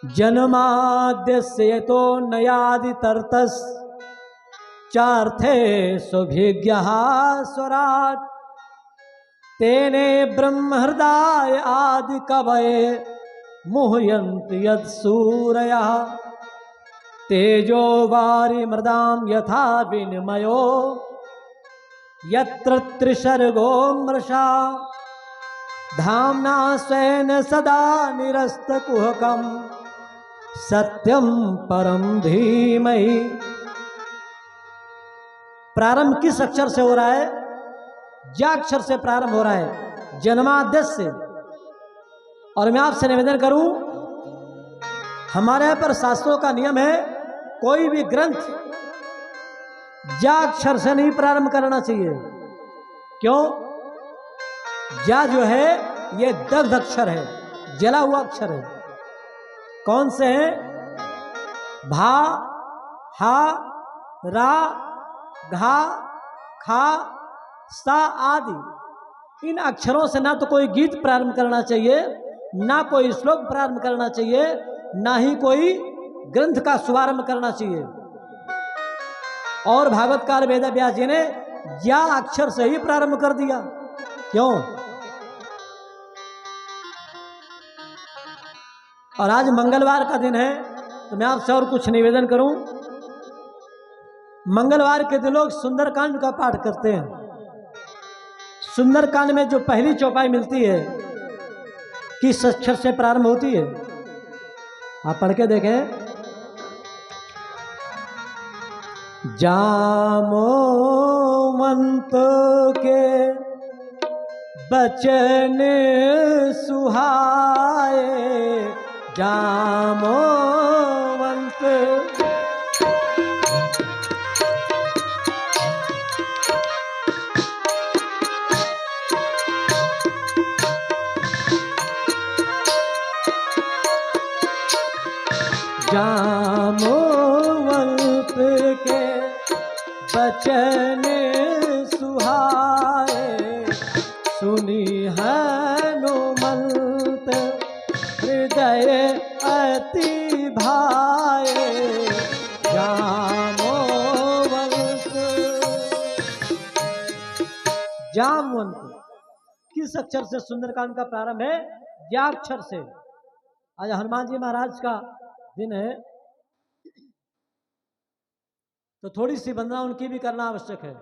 जन्माद्यस्य तो नयादितर्तस् चार्थे सुभिज्ञः स्वराट् तेने ब्रह्महृदाय आदि कवये मुह्यन्ति यत्सूरयः तेजो वारि मृदां यथा विनिमयो यत्र त्रिसर्गो मृषा धाम्ना स्वेन सदा निरस्तकुहकं सत्यम परम धीमहि। प्रारंभ किस अक्षर से हो रहा है? ज्या अक्षर से प्रारंभ हो रहा है, जन्माद्यस से। और मैं आपसे निवेदन करूं, हमारे यहाँ पर शास्त्रों का नियम है, कोई भी ग्रंथ ज्या अक्षर से नहीं प्रारंभ करना चाहिए। क्यों? ज्या जो है ये दग्ध अक्षर है, जला हुआ अक्षर है। कौन से हैं? भा, हा, रा, घा, खा, सा आदि इन अक्षरों से ना तो कोई गीत प्रारंभ करना चाहिए, ना कोई श्लोक प्रारंभ करना चाहिए, ना ही कोई ग्रंथ का शुभारंभ करना चाहिए। और भागवतकार वेद व्यास जी ने ज्या अक्षर से ही प्रारंभ कर दिया। क्यों? और आज मंगलवार का दिन है, तो मैं आपसे और कुछ निवेदन करूं। मंगलवार के दिन लोग सुंदरकांड का पाठ करते हैं। सुंदरकांड में जो पहली चौपाई मिलती है, किस अक्षर से प्रारंभ होती है? आप पढ़ के देखें। जामोवंत के बचन सुहाए, जामोवंत जामोवंत के बचन सुहाए, सुनी हनुमंत हृदय अति भाए, जामोवंत। जामवंत किस अक्षर से सुंदरकांड का प्रारंभ है? ज्या अक्षर से। आज हनुमान जी महाराज का दिन है, तो थोड़ी सी वंदना उनकी भी करना आवश्यक है।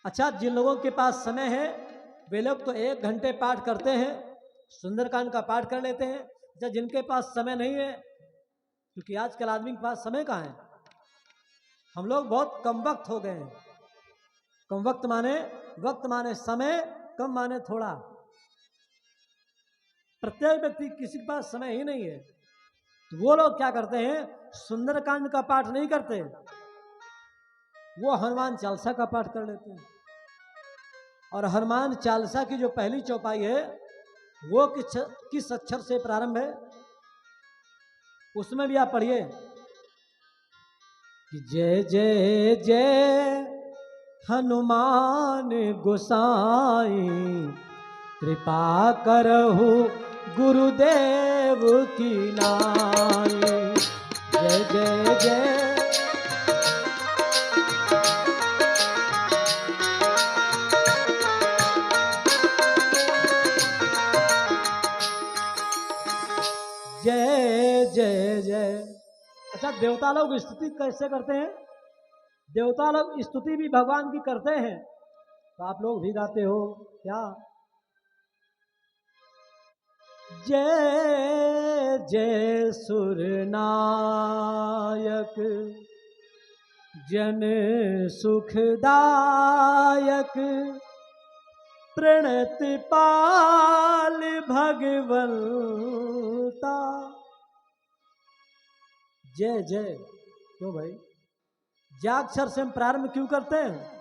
अच्छा, जिन लोगों के पास समय है वे लोग तो 1 घंटे पाठ करते हैं, सुंदरकांड का पाठ कर लेते हैं। अच्छा, जिनके पास समय नहीं है, क्योंकि आजकल आदमी के पास समय कहाँ है, हम लोग बहुत कम वक्त हो गए हैं। कम वक्त माने समय, कम माने थोड़ा। प्रत्येक व्यक्ति किसी के पास समय ही नहीं है, तो वो लोग क्या करते हैं? सुंदरकांड का पाठ नहीं करते, वो हनुमान चालीसा का पाठ कर लेते हैं। और हनुमान चालीसा की जो पहली चौपाई है वो किस अक्षर से प्रारंभ है? उसमें भी आप पढ़िए कि जय जय जय हनुमान गोसाई, कृपा करहु गुरुदेव की नाई। जय जय जय जय जय जय। अच्छा, देवता लोग स्तुति कैसे करते हैं? देवता लोग स्तुति भी भगवान की करते हैं, तो आप लोग भी गाते हो क्या? जय जय सुरनायक, जन सुखदायक, प्रणति पाल भगवंता। जय जय। क्यों भाई? ज्या अक्षर से हम प्रारंभ क्यों करते हैं?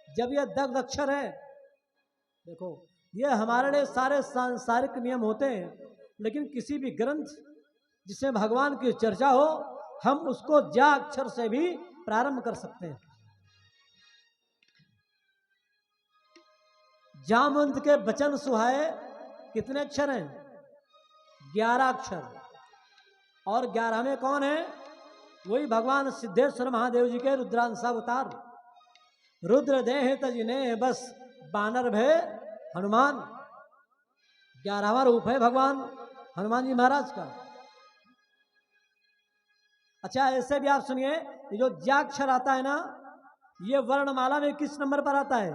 जब यह दग्ध अक्षर है, देखो ये हमारे लिए सारे सांसारिक नियम होते हैं, लेकिन किसी भी ग्रंथ जिसमें भगवान की चर्चा हो, हम उसको ज्या अक्षर से भी प्रारंभ कर सकते हैं। जामवंत के बचन सुहाए कितने अक्षर हैं? 11 अक्षर, और 11वें कौन है? वही भगवान सिद्धेश्वर महादेव जी के रुद्रांशावतार। रुद्र देह तजिने बस बानर भय हनुमान। 11वां रूप है भगवान हनुमान जी महाराज का। अच्छा, ऐसे भी आप सुनिए, ये जो ज्याक्षर आता है ना, ये वर्णमाला में किस नंबर पर आता है?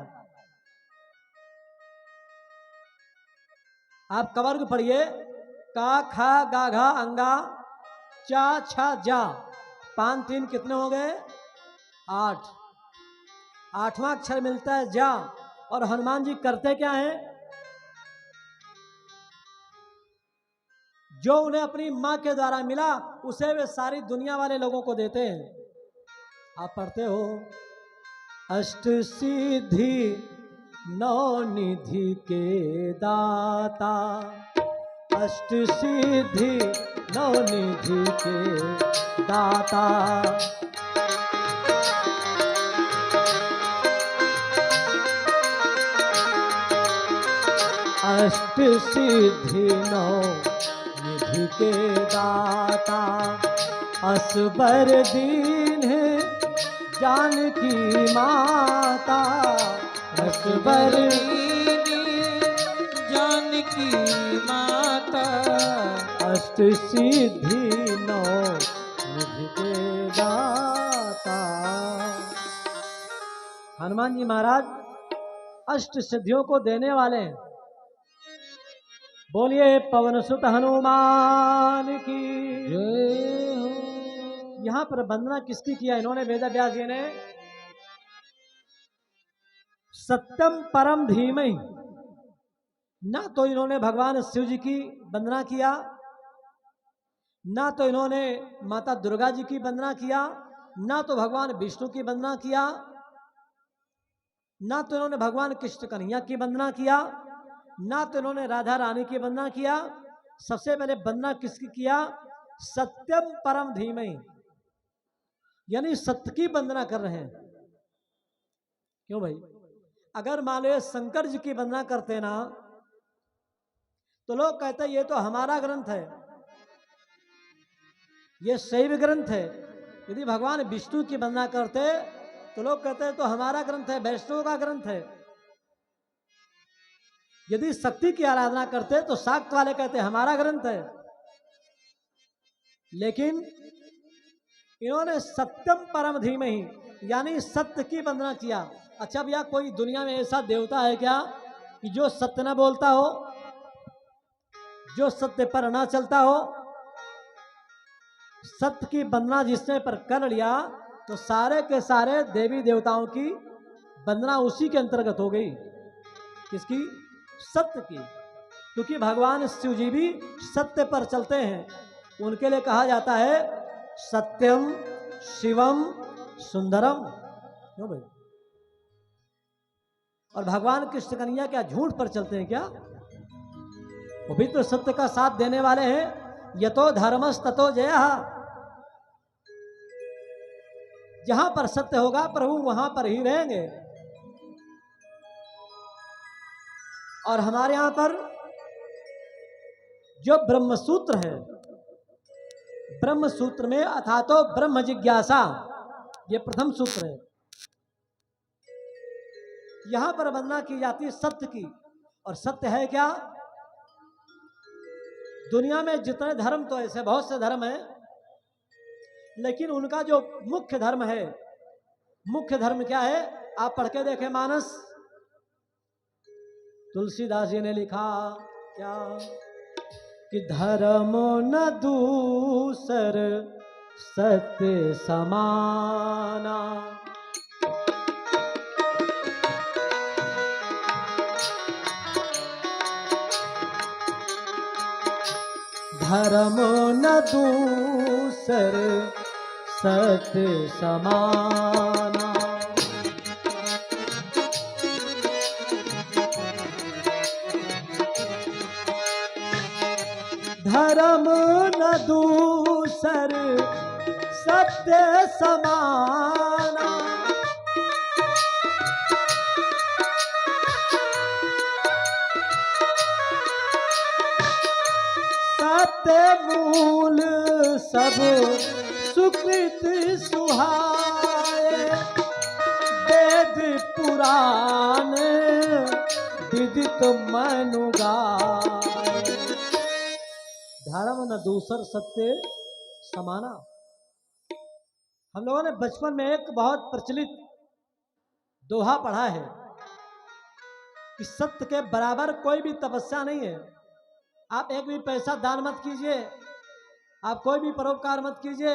आप कवर्ग पढ़िए, का खा गा घा अंगा चा छा जा, 5 3 कितने हो गए? 8। 8वां अक्षर मिलता है जा। और हनुमान जी करते क्या हैं? जो उन्हें अपनी मां के द्वारा मिला उसे वे सारी दुनिया वाले लोगों को देते हैं। आप पढ़ते हो, अष्ट सिद्धि नौ निधि के दाता, अष्ट सिद्धि नौ निधि के दाता, अष्ट सिद्धि नौ निधि के दाता, असबर दीन है जानकी माता, असबर जानकी माता, अष्ट सिद्धि नौ निधि के दाता। हनुमान जी महाराज अष्ट सिद्धियों को देने वाले हैं। बोलिए पवन सुत हनुमान की जय हो। यहां पर वंदना किसकी किया इन्होंने? वेद व्यास जी ने सत्यम परम धीमहि। ना तो इन्होंने भगवान शिव जी की वंदना किया, ना तो इन्होंने माता दुर्गा जी की वंदना किया, ना तो भगवान विष्णु की वंदना किया, ना तो इन्होंने भगवान कृष्ण कन्हैया की वंदना किया, ना तो इन्होंने राधा रानी की वंदना किया। सबसे पहले वंदना किसकी किया? सत्यम परम धीमहि, यानी सत्य की वंदना कर रहे हैं। क्यों भाई? अगर मान लो शंकर जी की वंदना करते ना, तो लोग कहते ये तो हमारा ग्रंथ है, ये शैव ग्रंथ है। यदि भगवान विष्णु की वंदना करते तो लोग कहते तो हमारा ग्रंथ है, वैष्णव का ग्रंथ है। यदि शक्ति की आराधना करते तो शाक्त वाले कहते हमारा ग्रंथ है। लेकिन इन्होंने सत्यम परम धीमहि, यानी सत्य की वंदना किया। अच्छा भैया, कोई दुनिया में ऐसा देवता है क्या कि जो सत्य न बोलता हो, जो सत्य पर ना चलता हो? सत्य की वंदना जिसने पर कर लिया तो सारे के सारे देवी देवताओं की वंदना उसी के अंतर्गत हो गई। किसकी? सत्य की। क्योंकि भगवान शिव जी भी सत्य पर चलते हैं। उनके लिए कहा जाता है सत्यम शिवम सुंदरम। क्यों भाई? और भगवान कृष्ण कन्हैया क्या झूठ पर चलते हैं क्या? वो भी तो सत्य का साथ देने वाले हैं। यतो धर्मस ततो जयः। जहां पर सत्य होगा प्रभु वहां पर ही रहेंगे। और हमारे यहां पर जो ब्रह्म सूत्र है, ब्रह्म सूत्र में अथातो ब्रह्म जिज्ञासा, ये प्रथम सूत्र है। यहां पर वंदना की जाती है सत्य की। और सत्य है क्या? दुनिया में जितने धर्म, तो ऐसे बहुत से धर्म हैं, लेकिन उनका जो मुख्य धर्म है, मुख्य धर्म क्या है? आप पढ़ के देखें मानस। तुलसीदास जी ने लिखा क्या कि धर्म न दूसर सत्य समाना, धर्म न दूसर सत्य समाना, धर्म न दूसर सत्य समाना, सत्य मूल सब सुकृत सुहाए, वेद पुराण विदित मनु गाए। धर्म न दूसर सत्य समाना। हम लोगों ने बचपन में एक बहुत प्रचलित दोहा पढ़ा है कि सत्य के बराबर कोई भी तपस्या नहीं है। आप एक भी पैसा दान मत कीजिए, आप कोई भी परोपकार मत कीजिए,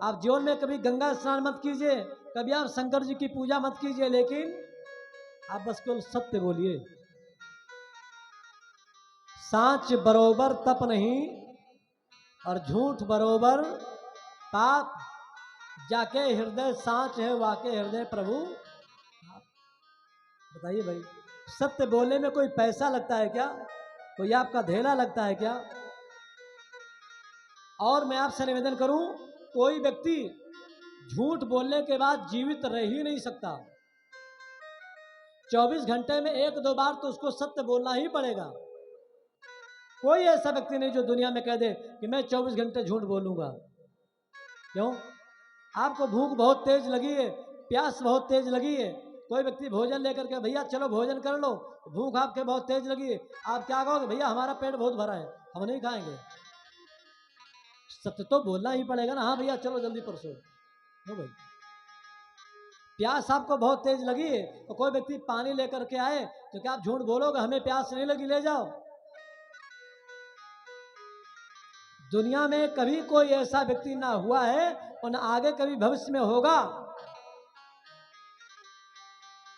आप जीवन में कभी गंगा स्नान मत कीजिए, कभी आप शंकर जी की पूजा मत कीजिए, लेकिन आप बस केवल सत्य बोलिए। सांच बरोबर तप नहीं और झूठ बरोबर पाप, जाके हृदय सांच है वाके हृदय प्रभु। बताइए भाई, सत्य बोलने में कोई पैसा लगता है क्या? कोई आपका धेला लगता है क्या? और मैं आपसे निवेदन करूं, कोई व्यक्ति झूठ बोलने के बाद जीवित रह ही नहीं सकता। 24 घंटे में 1-2 बार तो उसको सत्य बोलना ही पड़ेगा। कोई ऐसा व्यक्ति नहीं जो दुनिया में कह दे कि मैं 24 घंटे झूठ बोलूंगा। क्यों? आपको भूख बहुत तेज लगी है, प्यास बहुत तेज लगी है, कोई व्यक्ति भोजन लेकर के, भैया चलो भोजन कर लो, भूख आपके बहुत तेज लगी है, आप क्या कहोगे? भैया हमारा पेट बहुत भरा है, हम नहीं खाएंगे। सत्य तो बोलना ही पड़ेगा ना। हाँ भैया चलो जल्दी परसो। हो भाई, प्यास आपको बहुत तेज लगी है तो कोई व्यक्ति पानी लेकर के आए तो क्या आप झूठ बोलोगे हमें प्यास नहीं लगी, ले जाओ? दुनिया में कभी कोई ऐसा व्यक्ति ना हुआ है और न आगे कभी भविष्य में होगा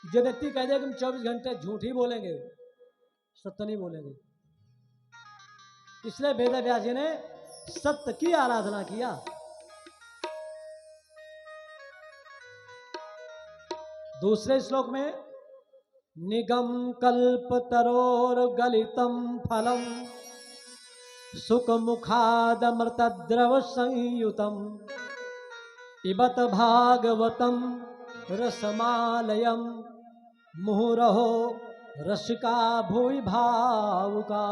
जो व्यक्ति कह दे कि हम 24 घंटे झूठ ही बोलेंगे, सत्य नहीं बोलेंगे। इसलिए वेद व्यास जी ने सत्य की आराधना किया। दूसरे श्लोक में निगम कल्प तरोर गलितम फलम सुख मुखादमृत द्रव संयुतम पिबत भागवतम रसमालयम मुहुरहो रसिका भुवि भावुका।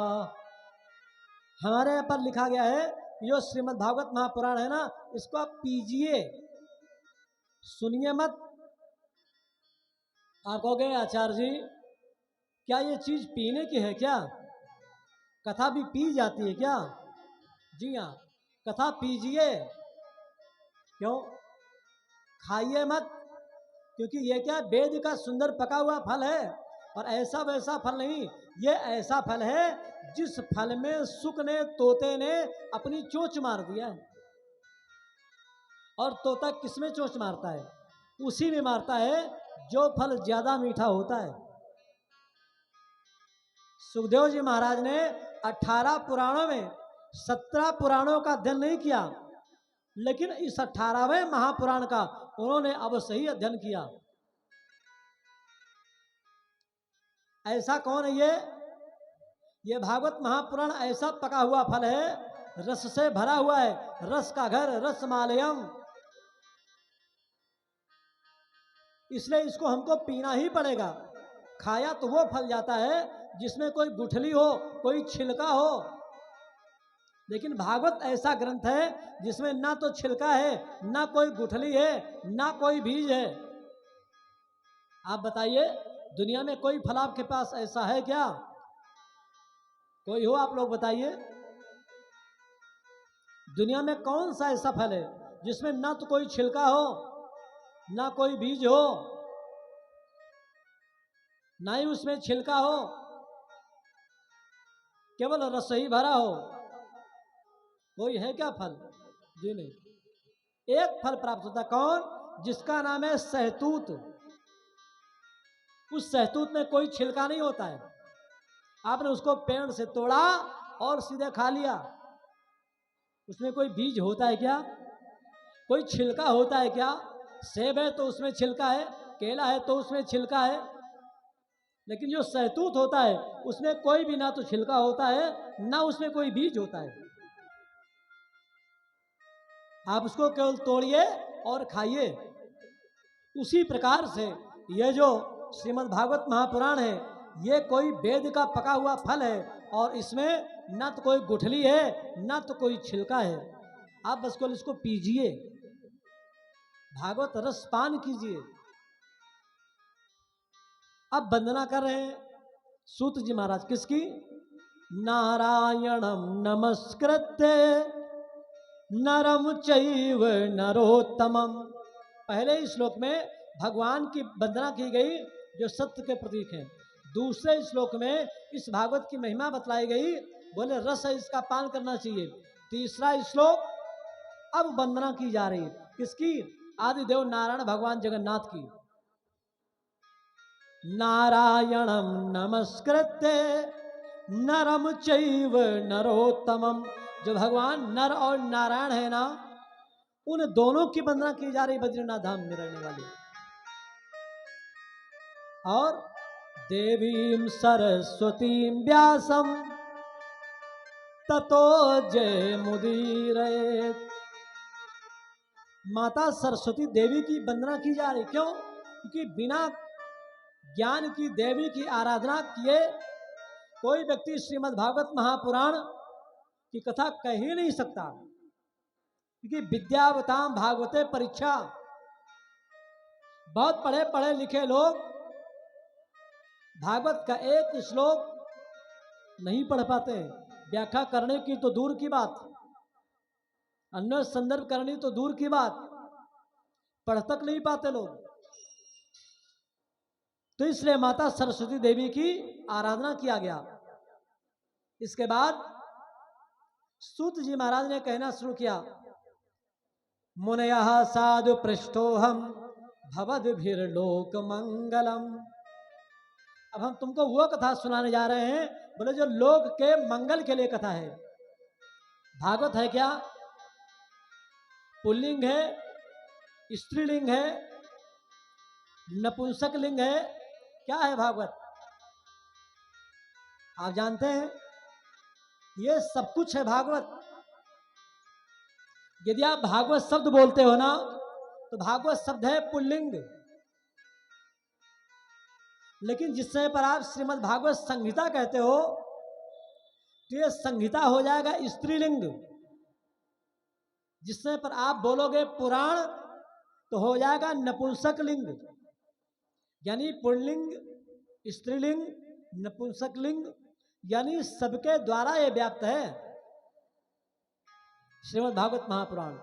हमारे यहाँ पर लिखा गया है, यो श्रीमद् भागवत महापुराण है ना, इसको आप पीजिए, सुनिए मत। आप कहोगे आचार्य जी क्या ये चीज पीने की है क्या? कथा भी पी जाती है क्या? जी हाँ, कथा पीजिए। क्यों? खाइए मत, क्योंकि ये क्या वेद का सुंदर पका हुआ फल है और ऐसा वैसा फल नहीं। ये ऐसा फल है जिस फल में शुक ने, तोते ने अपनी चोंच मार दिया है। और तोता किसमें चोंच मारता है? उसी में मारता है जो फल ज्यादा मीठा होता है। सुखदेव जी महाराज ने 18 पुराणों में 17 पुराणों का अध्ययन नहीं किया, लेकिन इस 18वें महापुराण का उन्होंने अवश्य ही अध्ययन किया। ऐसा कौन है ये भागवत महापुराण ऐसा पका हुआ फल है, रस से भरा हुआ है, रस का घर, रसमालयम। इसलिए इसको हमको पीना ही पड़ेगा। खाया तो वो फल जाता है जिसमें कोई गुठली हो, कोई छिलका हो, लेकिन भागवत ऐसा ग्रंथ है जिसमें ना तो छिलका है, ना कोई गुठली है, ना कोई बीज है। आप बताइए, दुनिया में कोई फल आपके पास ऐसा है क्या? कोई हो? आप लोग बताइए, दुनिया में कौन सा ऐसा फल है जिसमें ना तो कोई छिलका हो, ना कोई बीज हो, ना ही उसमें छिलका हो, केवल रस ही भरा हो? कोई है क्या फल? जी नहीं। एक फल प्राप्त होता, कौन? जिसका नाम है सहतूत। उस सहतूत में कोई छिलका नहीं होता है, आपने उसको पेड़ से तोड़ा और सीधे खा लिया। उसमें कोई बीज होता है क्या? कोई छिलका होता है क्या? सेब है तो उसमें छिलका है, केला है तो उसमें छिलका है, लेकिन जो सहतूत होता है उसमें कोई भी ना तो छिलका होता है, ना उसमें कोई बीज होता है। आप उसको केवल तोड़िए और खाइए। उसी प्रकार से ये जो श्रीमद् भागवत महापुराण है, ये कोई वेद का पका हुआ फल है और इसमें न तो कोई गुठली है न तो कोई छिलका है। आप बस केवल इसको पीजिए, भागवत रस पान कीजिए। अब वंदना कर रहे हैं सूत जी महाराज, किसकी? नारायणम नमस्कृत्य नरम चैव नरोत्तमम। पहले ही श्लोक में भगवान की वंदना की गई जो सत्य के प्रतीक हैं। दूसरे श्लोक में इस भागवत की महिमा बतलाई गई, बोले रस है इसका पान करना चाहिए। तीसरा श्लोक अब वंदना की जा रही है, किसकी? आदिदेव नारायण भगवान जगन्नाथ की। नारायणम नमस्कृत्य नरम चैव नरोत्तमम। जो भगवान नर और नारायण है ना, उन दोनों की वंदना की जा रही बद्रीनाथ धाम में रहने वाली। और देवीं सरस्वतीं व्यासम ततो जय मुदीरयेत्। माता सरस्वती देवी की वंदना की जा रही। क्यों? क्योंकि बिना ज्ञान की देवी की आराधना किए कोई व्यक्ति श्रीमद् भागवत महापुराण की कथा कह ही नहीं सकता। क्योंकि विद्यावताम भागवते परीक्षा। बहुत पढ़े पढ़े लिखे लोग भागवत का एक श्लोक नहीं पढ़ पाते, व्याख्या करने की तो दूर की बात, अन्य संदर्भ करनी तो दूर की बात, पढ़ तक नहीं पाते लोग। तो इसलिए माता सरस्वती देवी की आराधना किया गया। इसके बाद सूत जी महाराज ने कहना शुरू किया, मुनयः साधु पृष्ठोहम भवद्भिर्लोक मंगलम। अब हम तुमको वो कथा सुनाने जा रहे हैं, बोले जो लोक के मंगल के लिए कथा है। भागवत है क्या? पुल्लिंग है, स्त्रीलिंग है, नपुंसक लिंग है, क्या है भागवत? आप जानते हैं ये सब कुछ है भागवत। यदि आप भागवत शब्द बोलते हो ना, तो भागवत शब्द है पुल्लिंग। लेकिन जिस समय पर आप श्रीमद् भागवत संहिता कहते हो, तो ये संहिता हो जाएगा स्त्रीलिंग। जिस समय पर आप बोलोगे पुराण, तो हो जाएगा नपुंसक लिंग। यानी पुल्लिंग, स्त्रीलिंग, नपुंसक लिंग, यानी सबके द्वारा ये व्याप्त है श्रीमद् भागवत महापुराण।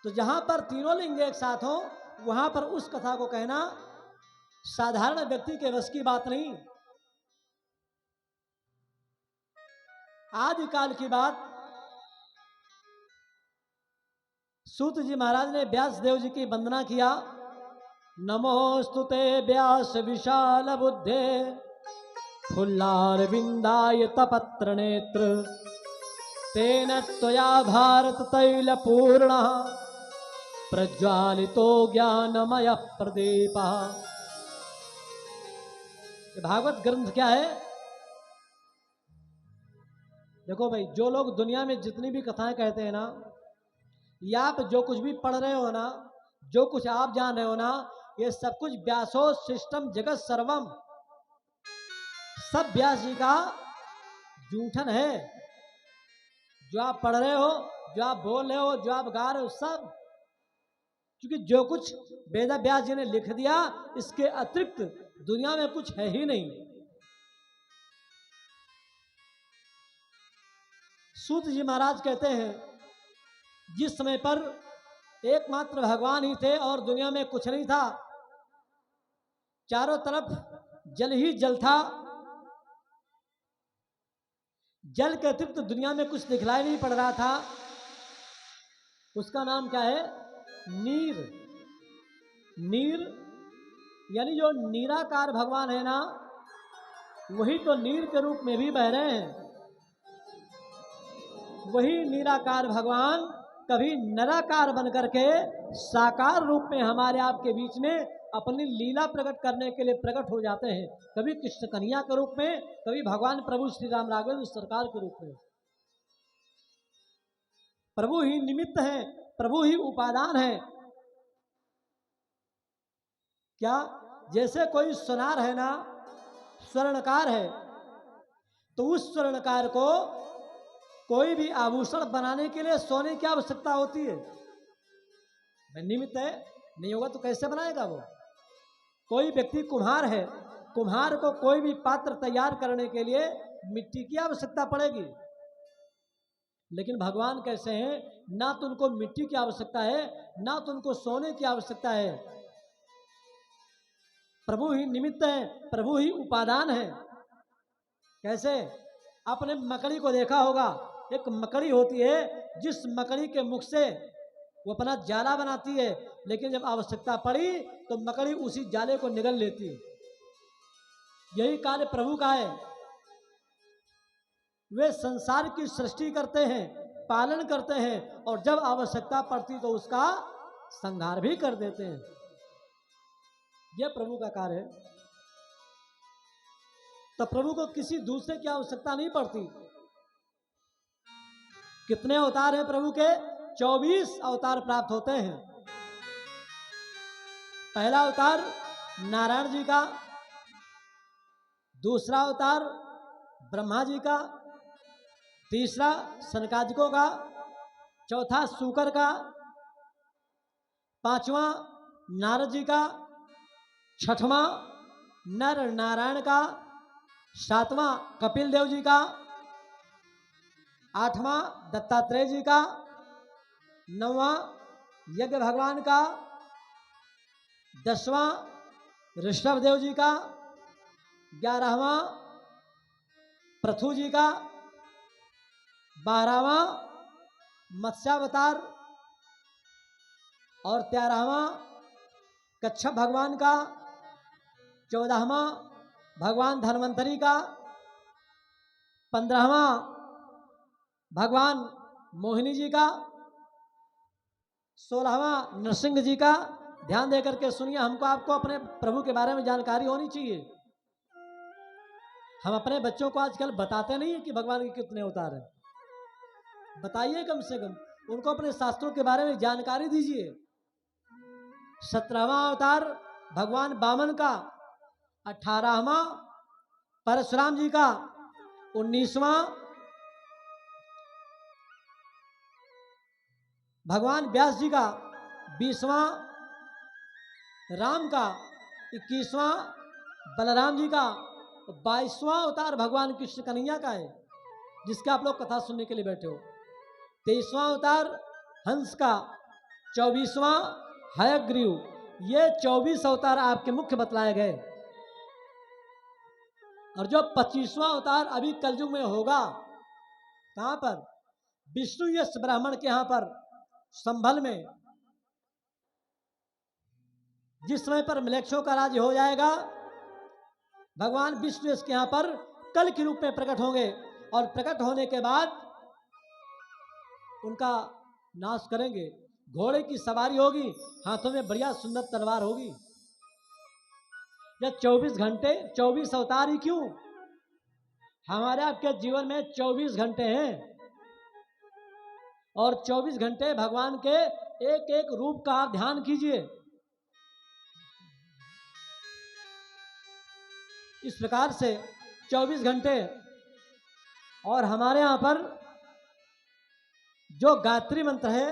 तो जहां पर तीनों लिंग एक साथ हो, वहां पर उस कथा को कहना साधारण व्यक्ति के वश की बात नहीं। आदिकाल की बात सूत जी महाराज ने व्यास देव जी की वंदना किया। नमोस्तुते व्यास विशाल बुद्धे फुल्लारविंदाय तपत्र नेत्र तेन त्वया भारत तैल पूर्ण प्रज्वालितो ज्ञानमय प्रदीप। भागवत ग्रंथ क्या है? देखो भाई, जो लोग दुनिया में जितनी भी कथाएं कहते हैं ना, या आप जो कुछ भी पढ़ रहे हो ना, जो कुछ आप जान रहे हो ना, ये सब कुछ व्यासो सिस्टम जगत सर्वम, सब व्यास जी का जूठन है। जो आप पढ़ रहे हो, जो आप बोल रहे हो, जो आप गा रहे हो, सब क्योंकि जो कुछ वेद व्यास जी ने लिख दिया, इसके अतिरिक्त दुनिया में कुछ है ही नहीं। सूत जी महाराज कहते हैं, जिस समय पर एकमात्र भगवान ही थे और दुनिया में कुछ नहीं था, चारों तरफ जल ही जल था, जल के अतिरिक्त दुनिया में कुछ दिखलाई नहीं पड़ रहा था, उसका नाम क्या है? नीर। नीर यानी जो निराकार भगवान है ना, वही तो नीर के रूप में भी बह रहे हैं। वही निराकार भगवान कभी निराकार बनकर के साकार रूप में हमारे आपके बीच में अपनी लीला प्रकट करने के लिए प्रकट हो जाते हैं। कभी कृष्ण कन्हैया के रूप में, कभी भगवान प्रभु श्री राम राघवेंद्र सरकार के रूप में। प्रभु ही निमित्त है, प्रभु ही उपादान है। क्या? जैसे कोई सुनार है ना, स्वर्णकार है, तो उस स्वर्णकार को कोई भी आभूषण बनाने के लिए सोने की आवश्यकता होती है। निमित्त है, नहीं होगा तो कैसे बनाएगा वो। कोई व्यक्ति कुम्हार है, कुम्हार को कोई भी पात्र तैयार करने के लिए मिट्टी की आवश्यकता पड़ेगी। लेकिन भगवान कैसे हैं, ना तो उनको मिट्टी की आवश्यकता है, ना तो उनको सोने की आवश्यकता है। प्रभु ही निमित्त है, प्रभु ही उपादान है। कैसे? आपने मकड़ी को देखा होगा, एक मकड़ी होती है जिस मकड़ी के मुख से वो अपना जाला बनाती है, लेकिन जब आवश्यकता पड़ी तो मकड़ी उसी जाले को निगल लेती है। यही कार्य प्रभु का है। वे संसार की सृष्टि करते हैं, पालन करते हैं, और जब आवश्यकता पड़ती तो उसका संहार भी कर देते हैं। यह प्रभु का कार्य है। तो प्रभु को किसी दूसरे की आवश्यकता नहीं पड़ती। कितने अवतार हैं प्रभु के? 24 अवतार प्राप्त होते हैं। पहला अवतार नारायण जी का, दूसरा अवतार ब्रह्मा जी का, तीसरा सनकादिकों का, चौथा सूकर का, पांचवा नारद जी का, छठवां नर नारायण का, सातवां कपिल देव जी का, आठवां दत्तात्रेय जी का, नौवां यज्ञ भगवान का, 10वां ऋषभ देव जी का, 11वां पृथु जी का, 12वां मत्स्यावतार और 13वां कच्छप भगवान का, 14वां भगवान धन्वंतरी का, 15वां भगवान मोहिनी जी का, 16वां नरसिंह जी का। ध्यान देकर के सुनिए, हमको आपको अपने प्रभु के बारे में जानकारी होनी चाहिए। हम अपने बच्चों को आजकल बताते नहीं है कि भगवान के कितने अवतार हैं। बताइए, कम से कम उनको अपने शास्त्रों के बारे में जानकारी दीजिए। 17वां अवतार भगवान वामन का, 18वां परशुराम जी का, 19वां भगवान व्यास जी का, 20वां राम का, 21वां बलराम जी का, 22वां अवतार भगवान कृष्ण कन्हैया का है, जिसका आप लोग कथा सुनने के लिए बैठे हो। 23वां अवतार हंस का, 24वां हयग्रीव। ये 24 अवतार आपके मुख्य बतलाए गए। और जो 25वां अवतार अभी कलयुग में होगा, कहां पर? विष्णु यश ब्राह्मण के यहां पर संभल में, जिस समय पर मिलेच्छों का राज्य हो जाएगा, भगवान विष्णु यश के यहां पर कल के रूप में प्रकट होंगे, और प्रकट होने के बाद उनका नाश करेंगे। घोड़े की सवारी होगी, हाथों में बढ़िया सुंदर तलवार होगी। यह 24 घंटे 24 अवतार ही क्यों? हमारे आपके जीवन में 24 घंटे हैं, और 24 घंटे भगवान के एक एक रूप का आप ध्यान कीजिए। इस प्रकार से 24 घंटे। और हमारे यहां पर जो गायत्री मंत्र है,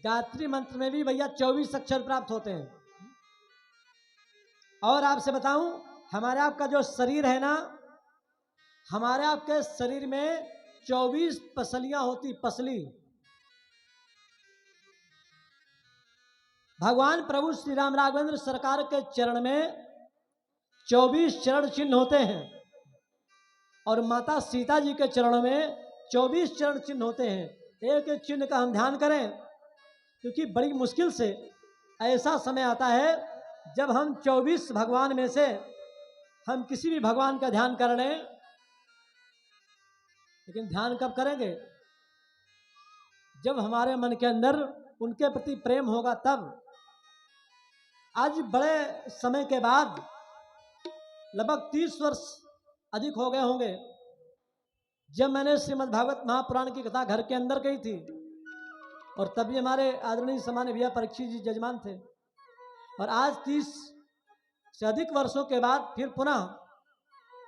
गायत्री मंत्र में भी भैया 24 अक्षर प्राप्त होते हैं। और आपसे बताऊं, हमारे आपका जो शरीर है ना, हमारे आपके शरीर में 24 पसलियां होती, पसली। भगवान प्रभु श्री राम राघवेंद्र सरकार के चरण में 24 चरण चिन्ह होते हैं, और माता सीता जी के चरणों में 24 चरण चिन्ह होते हैं। एक एक चिन्ह का हम ध्यान करें, क्योंकि बड़ी मुश्किल से ऐसा समय आता है जब हम 24 भगवान में से हम किसी भी भगवान का ध्यान कर लें, लेकिन ध्यान कब करेंगे? जब हमारे मन के अंदर उनके प्रति प्रेम होगा तब। आज बड़े समय के बाद, लगभग 30 वर्ष अधिक हो गए होंगे, जब मैंने श्रीमद् भागवत महापुराण की कथा घर के अंदर कही थी, और तभी हमारे आदरणीय सामान्य भैया परीक्षित जी जजमान थे। और आज 30 से अधिक वर्षों के बाद फिर पुनः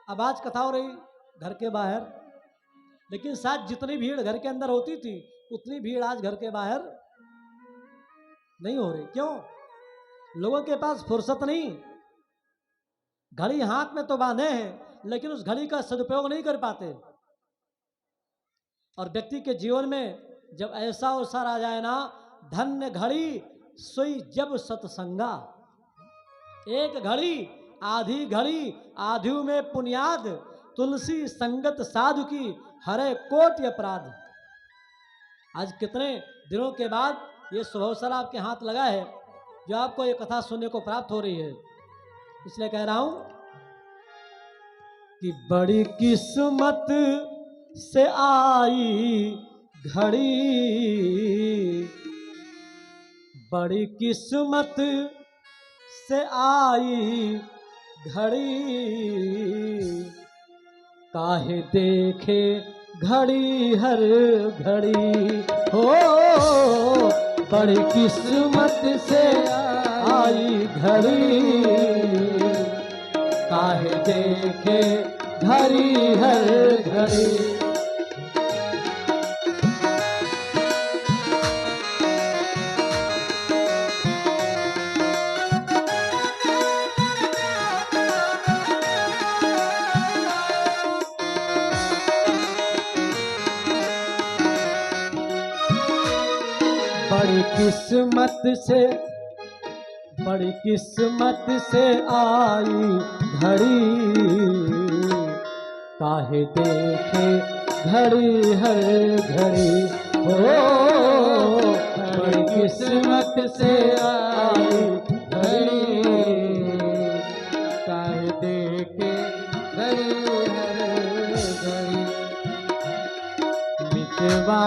अब आज कथा हो रही घर के बाहर, लेकिन शायद जितनी भीड़ घर के अंदर होती थी उतनी भीड़ आज घर के बाहर नहीं हो रही। क्यों? लोगों के पास फुर्सत नहीं। घड़ी हाथ में तो बांधे हैं लेकिन उस घड़ी का सदुपयोग नहीं कर पाते। और व्यक्ति के जीवन में जब ऐसा अवसर आ जाए ना, धन्य घड़ी सोई जब सत्संगा। एक घड़ी आधिऊ में पुनियाद, तुलसी संगत साधु की हरे कोटि अपराध। आज कितने दिनों के बाद ये सुअवसर आपके हाथ लगा है जो आपको ये कथा सुनने को प्राप्त हो रही है। इसलिए कह रहा हूं कि बड़ी किस्मत से आई घड़ी, बड़ी किस्मत से आई घड़ी, काहे देखे घड़ी हर घड़ी। हो बड़ी किस्मत से आई घड़ी, काहे देखे घड़ी हर घड़ी। बड़ी किस्मत से आई घड़ी, काहे देखे घड़ी हर घड़ी। हो बड़ी किस्मत से आई घड़ी, काहे देखे घड़ी हर घड़ी। मितवा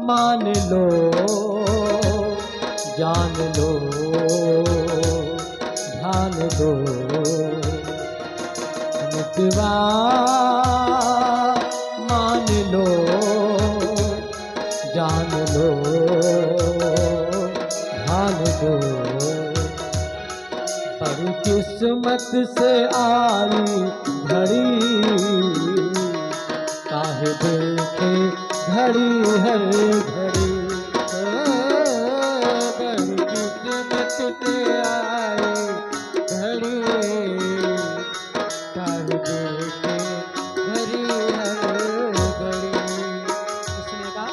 मान लो जान लो ध्यान दो, मितवा मान लो जान लो ध्यान दो। बड़ी किस्मत से आई घड़ी, काहे देखे घड़ी हर घड़ी। बड़ी किस्मत से आई घड़ी, काहे देखे घड़ी हर घड़ी। इसने कहा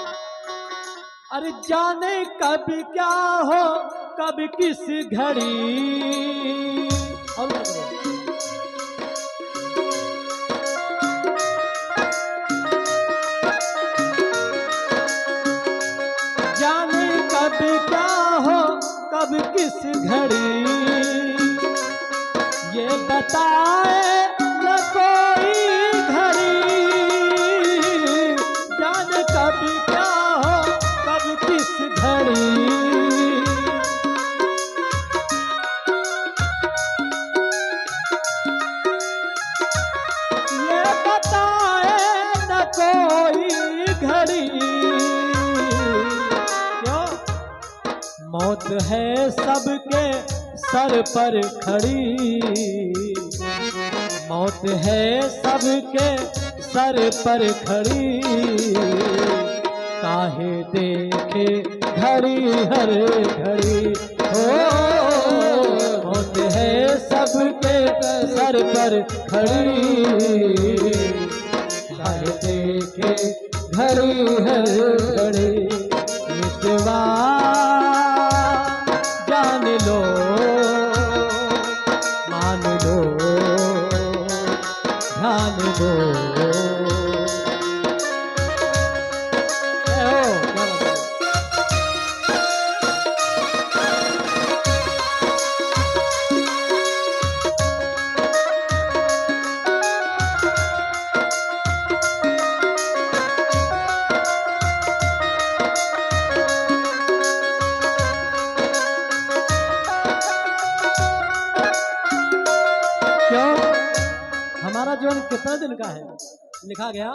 अरे जाने कब क्या हो कब किस घड़ी। और क्या हो कब किस घड़ी, ये बताए न कोई घड़ी। जाने कब क्या हो कब किस घड़ी, ये बताए न कोई घड़ी। मौत है सबके सर पर खड़ी, मौत है सबके सर पर खड़ी। काहे देखे घड़ी हर घड़ी। हो मौत है सबके सर पर खड़ी, काहे देखे घड़ी हर घड़ी। मितवा जान लो मान लो ध्यान दो। हमारा जीवन कितने दिन का है? लिखा गया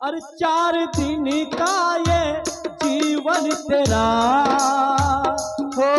अरे 4 दिन का ये जीवन तेरा हो,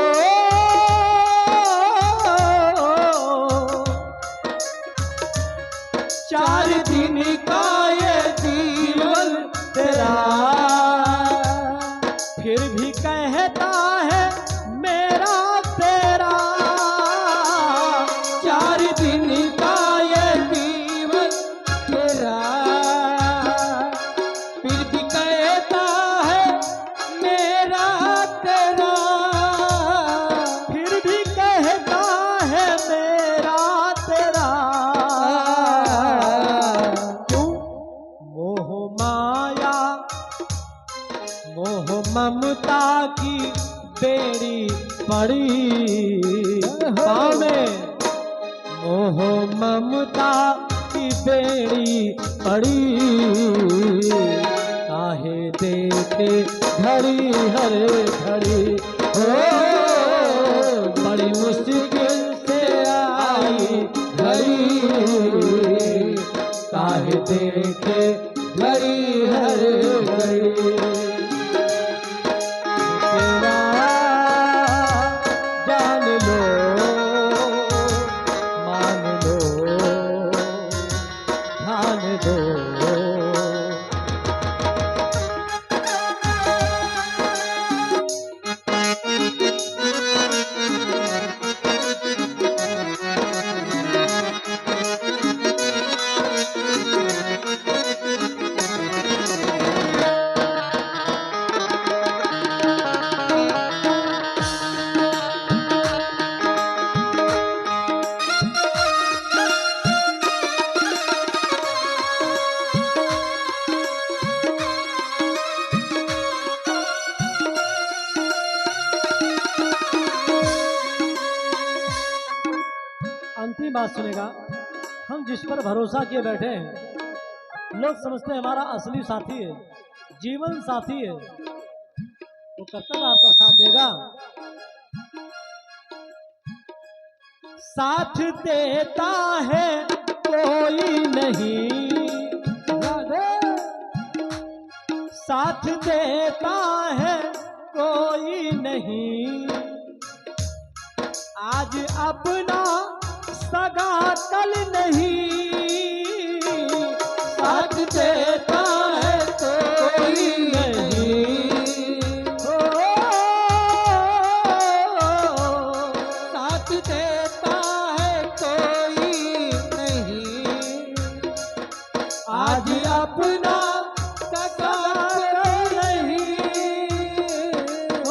मोह ममता की बेड़ी पड़ी पाँव में, मोह ममता की बेड़ी पड़ी, काहे देखे घड़ी हर घड़ी, हो बड़ी मुश्किल से आई घड़ी, काहे देखे घड़ी हर घड़ी। तेरा जान लो मान लो ध्यान दो, अंतिम बात सुनेगा। हम जिस पर भरोसा किए बैठे हैं, लोग समझते हैं हमारा असली साथी है, जीवन साथी है, वो कब तक आपका साथ देगा? साथ देता है कोई नहीं, साथ देता है कोई नहीं, आज अपना सगा कल नहीं, साथ देता है कोई नहीं, साथ देता है कोई नहीं, आज अपना सगा कल नहीं,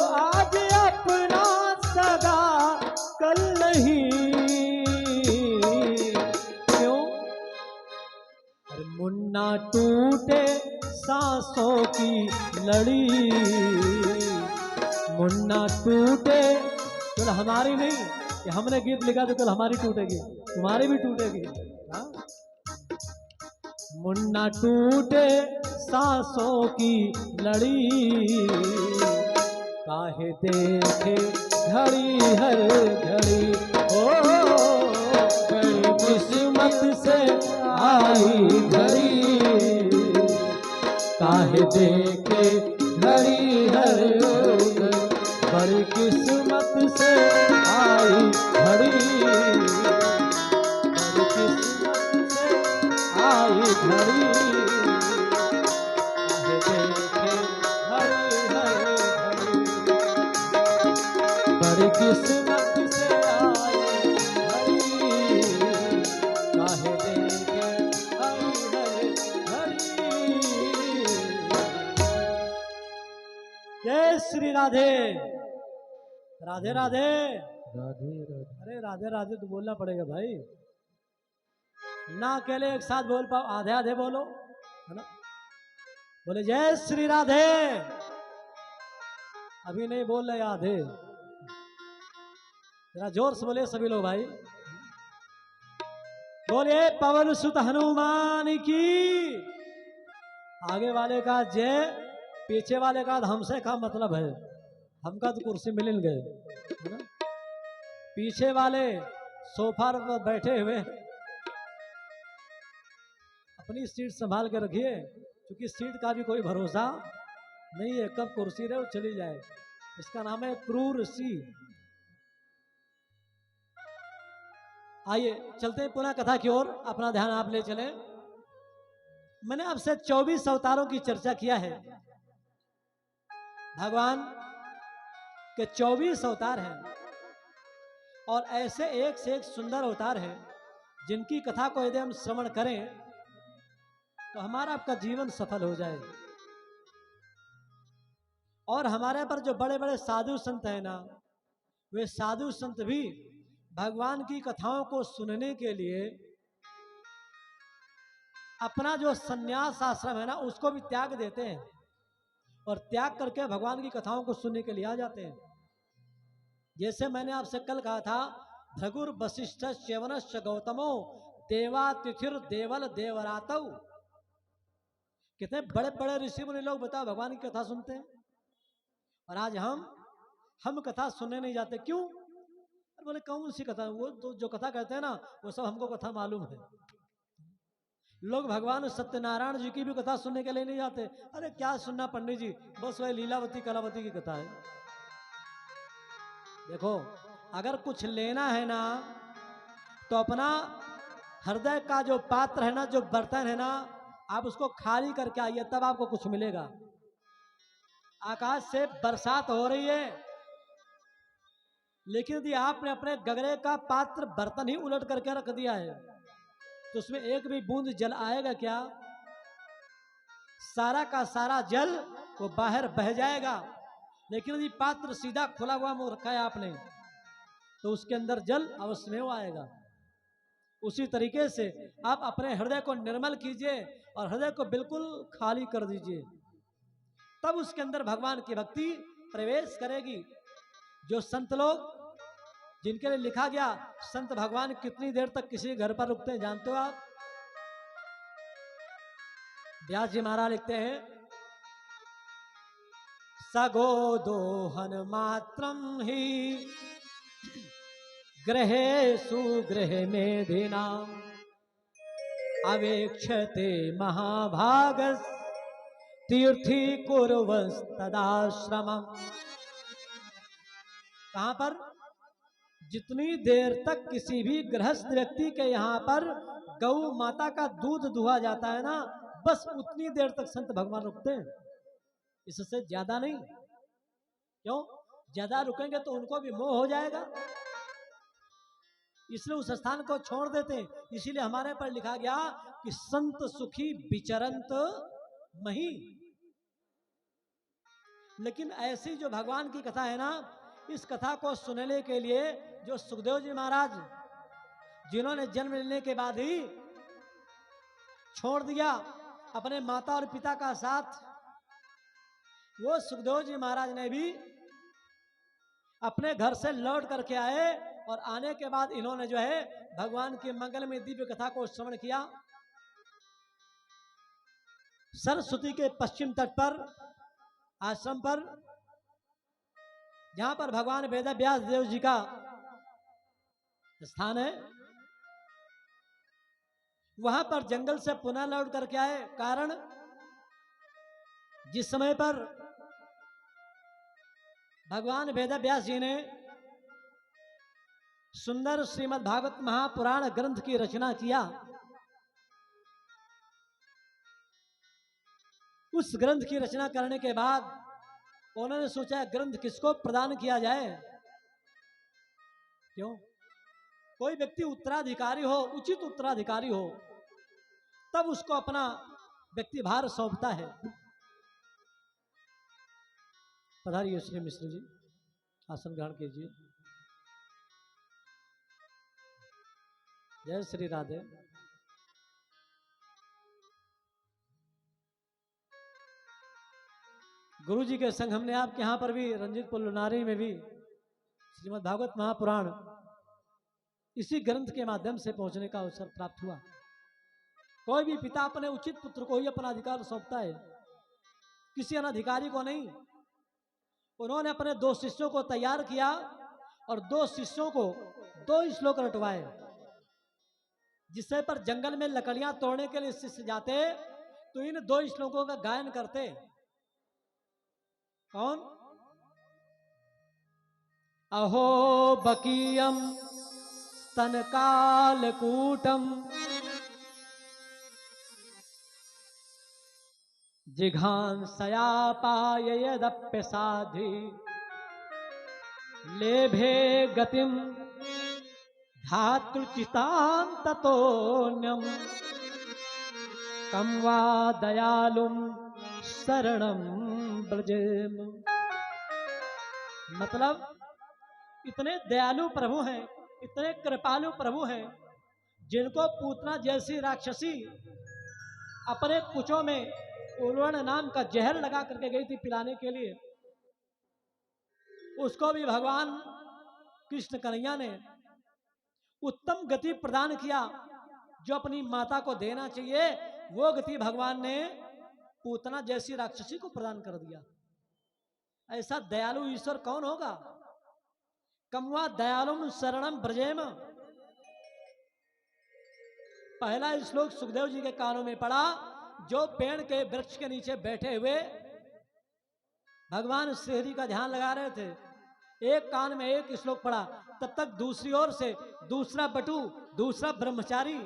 आज अपना सगा कल नहीं। क्यों? अरे मुन्ना टूटे सांसों की लड़ी, मुन्ना टूटे, कल हमारी नहीं कि हमने गीत लिखा तो कल हमारी टूटेगी, तुम्हारी भी टूटेगी। हाँ? मुन्ना टूटे सांसों की लड़ी, काहे देखे घड़ी हर घड़ी, ओ बड़ी किस्मत से आई घड़ी, काहे देखे घड़ी हर घड़ी, बड़ी किस्मत से आई घड़ी, बड़ी किस्मत से आई घड़ी, काहे देखे घड़ी हर घड़ी, बड़ी किस्मत से आई घड़ी, काहे देखे घड़ी हर घड़ी। जय श्री राधे राधे राधे। राधे राधे। अरे राधे राधे तो बोलना पड़ेगा भाई, ना अकेले एक साथ बोल पाओ, आधे आधे बोलो, है ना? बोले जय श्री राधे। अभी नहीं बोल रहे आधे, जरा जोर से बोले सभी लोग भाई। बोले पवन सुत हनुमान की। आगे वाले का जय, पीछे वाले का हमसे का मतलब है, हमका तो कुर्सी मिल गए, है ना? पीछे वाले सोफा पर बैठे हुए अपनी सीट संभाल के रखिए, क्योंकि सीट का भी कोई भरोसा नहीं है, कब कुर्सी रहे चली जाए। इसका नाम है क्रूर सी। आइए चलते हैं पुनः कथा की ओर, अपना ध्यान आप ले चले। मैंने आपसे 24 अवतारों की चर्चा किया है। भगवान के 24 अवतार हैं, और ऐसे एक से एक सुंदर अवतार हैं जिनकी कथा को यदि हम श्रवण करें तो हमारा आपका जीवन सफल हो जाए। और हमारे पर जो बड़े बड़े साधु संत हैं ना, वे साधु संत भी भगवान की कथाओं को सुनने के लिए अपना जो संन्यास आश्रम है ना, उसको भी त्याग देते हैं और त्याग करके भगवान की कथाओं को सुनने के लिए आ जाते हैं। जैसे मैंने आपसे कल कहा था, भृगुर वशिष्ठ च्यवनश्च गौतमो देवातिथिर देवल देवरातव। कितने बड़े बड़े ऋषि मुनि लोग बताओ भगवान की कथा सुनते हैं, और आज हम कथा सुनने नहीं जाते। क्यों? अरे बोले कौन सी कथा? वो जो कथा कहते हैं ना, वो सब हमको कथा मालूम है। लोग भगवान सत्यनारायण जी की भी कथा सुनने के लिए नहीं जाते। अरे क्या सुनना पंडित जी, बस वही लीलावती कलावती की कथा है। देखो, अगर कुछ लेना है ना, तो अपना हृदय का जो पात्र है ना, जो बर्तन है ना, आप उसको खाली करके आइए, तब आपको कुछ मिलेगा। आकाश से बरसात हो रही है, लेकिन यदि आपने अपने गगरे का पात्र बर्तन ही उलट करके रख दिया है, तो उसमें एक भी बूंद जल आएगा क्या? सारा का सारा जल वो बाहर बह जाएगा। लेकिन यदि पात्र सीधा खुला हुआ मुंह रखा है आपने, तो उसके अंदर जल अवश्य में आएगा। उसी तरीके से आप अपने हृदय को निर्मल कीजिए और हृदय को बिल्कुल खाली कर दीजिए, तब उसके अंदर भगवान की भक्ति प्रवेश करेगी। जो संत लोग, जिनके लिए लिखा गया, संत भगवान कितनी देर तक किसी घर पर रुकते हैं जानते हो आप? व्यास जी महाराज लिखते हैं, सगो दोहन मात्रम ही ग्रहे सुग्रह मेधिना अवेक्षते महाभागस तीर्थी कुर्वस्तदाश्रमम्। कहां पर? जितनी देर तक किसी भी गृहस्थ व्यक्ति के यहाँ पर गौ माता का दूध दुहा जाता है ना, बस उतनी देर तक संत भगवान रुकते हैं, इससे ज्यादा नहीं। क्यों? ज्यादा रुकेंगे तो उनको भी मोह हो जाएगा, इसलिए उस स्थान को छोड़ देते हैं। इसीलिए हमारे पर लिखा गया कि संत सुखी विचरंत मही। लेकिन ऐसी जो भगवान की कथा है ना, इस कथा को सुनने के लिए जो सुखदेव जी महाराज, जिन्होंने जन्म लेने के बाद ही छोड़ दिया अपने माता और पिता का साथ, वो सुखदेव जी महाराज ने भी अपने घर से लौट करके आए, और आने के बाद इन्होंने जो है भगवान की मंगल में दिव्य कथा को श्रवण किया। सरस्वती के पश्चिम तट पर आश्रम पर, जहां पर भगवान वेद व्यास देव जी का स्थान है, वहां पर जंगल से पुनः लौट करके आए। कारण, जिस समय पर भगवान वेद व्यास जी ने सुंदर श्रीमद् भागवत महापुराण ग्रंथ की रचना किया, उस ग्रंथ की रचना करने के बाद उन्होंने सोचा ग्रंथ किसको प्रदान किया जाए। क्यों? कोई व्यक्ति उत्तराधिकारी हो, उचित उत्तराधिकारी हो, तब उसको अपना व्यक्ति भार सौंपता है। पधारिए श्री मिश्र जी, आसन ग्रहण कीजिए। जय श्री राधे। गुरु जी के संग हमने आपके यहाँ पर भी रंजित पुलनारी में भी श्रीमद् भागवत महापुराण इसी ग्रंथ के माध्यम से पहुंचने का अवसर प्राप्त हुआ। कोई भी पिता अपने उचित पुत्र को ही अपना अधिकार सौंपता है, किसी अनधिकारी को नहीं। उन्होंने अपने 2 शिष्यों को तैयार किया और 2 शिष्यों को 2 श्लोक रटवाए, जिससे पर जंगल में लकड़ियां तोड़ने के लिए शिष्य जाते तो इन 2 श्लोकों का गायन करते। कौन? अहो बकीयम स्तनकालकूटम जिघांसया पाययदप्यसाधि लेभे गतिम धातृचितां ततोन्यम कम वा दयालुम शरणम ब्रजेम। मतलब इतने दयालु प्रभु हैं, इतने कृपालु प्रभु हैं, जिनको पूतना जैसी राक्षसी अपने कुचों में उलवण नाम का जहर लगा करके गई थी पिलाने के लिए, उसको भी भगवान कृष्ण कन्हैया ने उत्तम गति प्रदान किया। जो अपनी माता को देना चाहिए वो गति भगवान ने पूतना जैसी राक्षसी को प्रदान कर दिया। ऐसा दयालु ईश्वर कौन होगा? कमवा दयालुम शरणम ब्रजेम। पहला श्लोक सुखदेव जी के कानों में पड़ा। जो पेड़ के वृक्ष के नीचे बैठे हुए भगवान श्रीहरि का ध्यान लगा रहे थे, एक कान में एक श्लोक पड़ा, तब तक दूसरी ओर से दूसरा बटू, दूसरा ब्रह्मचारी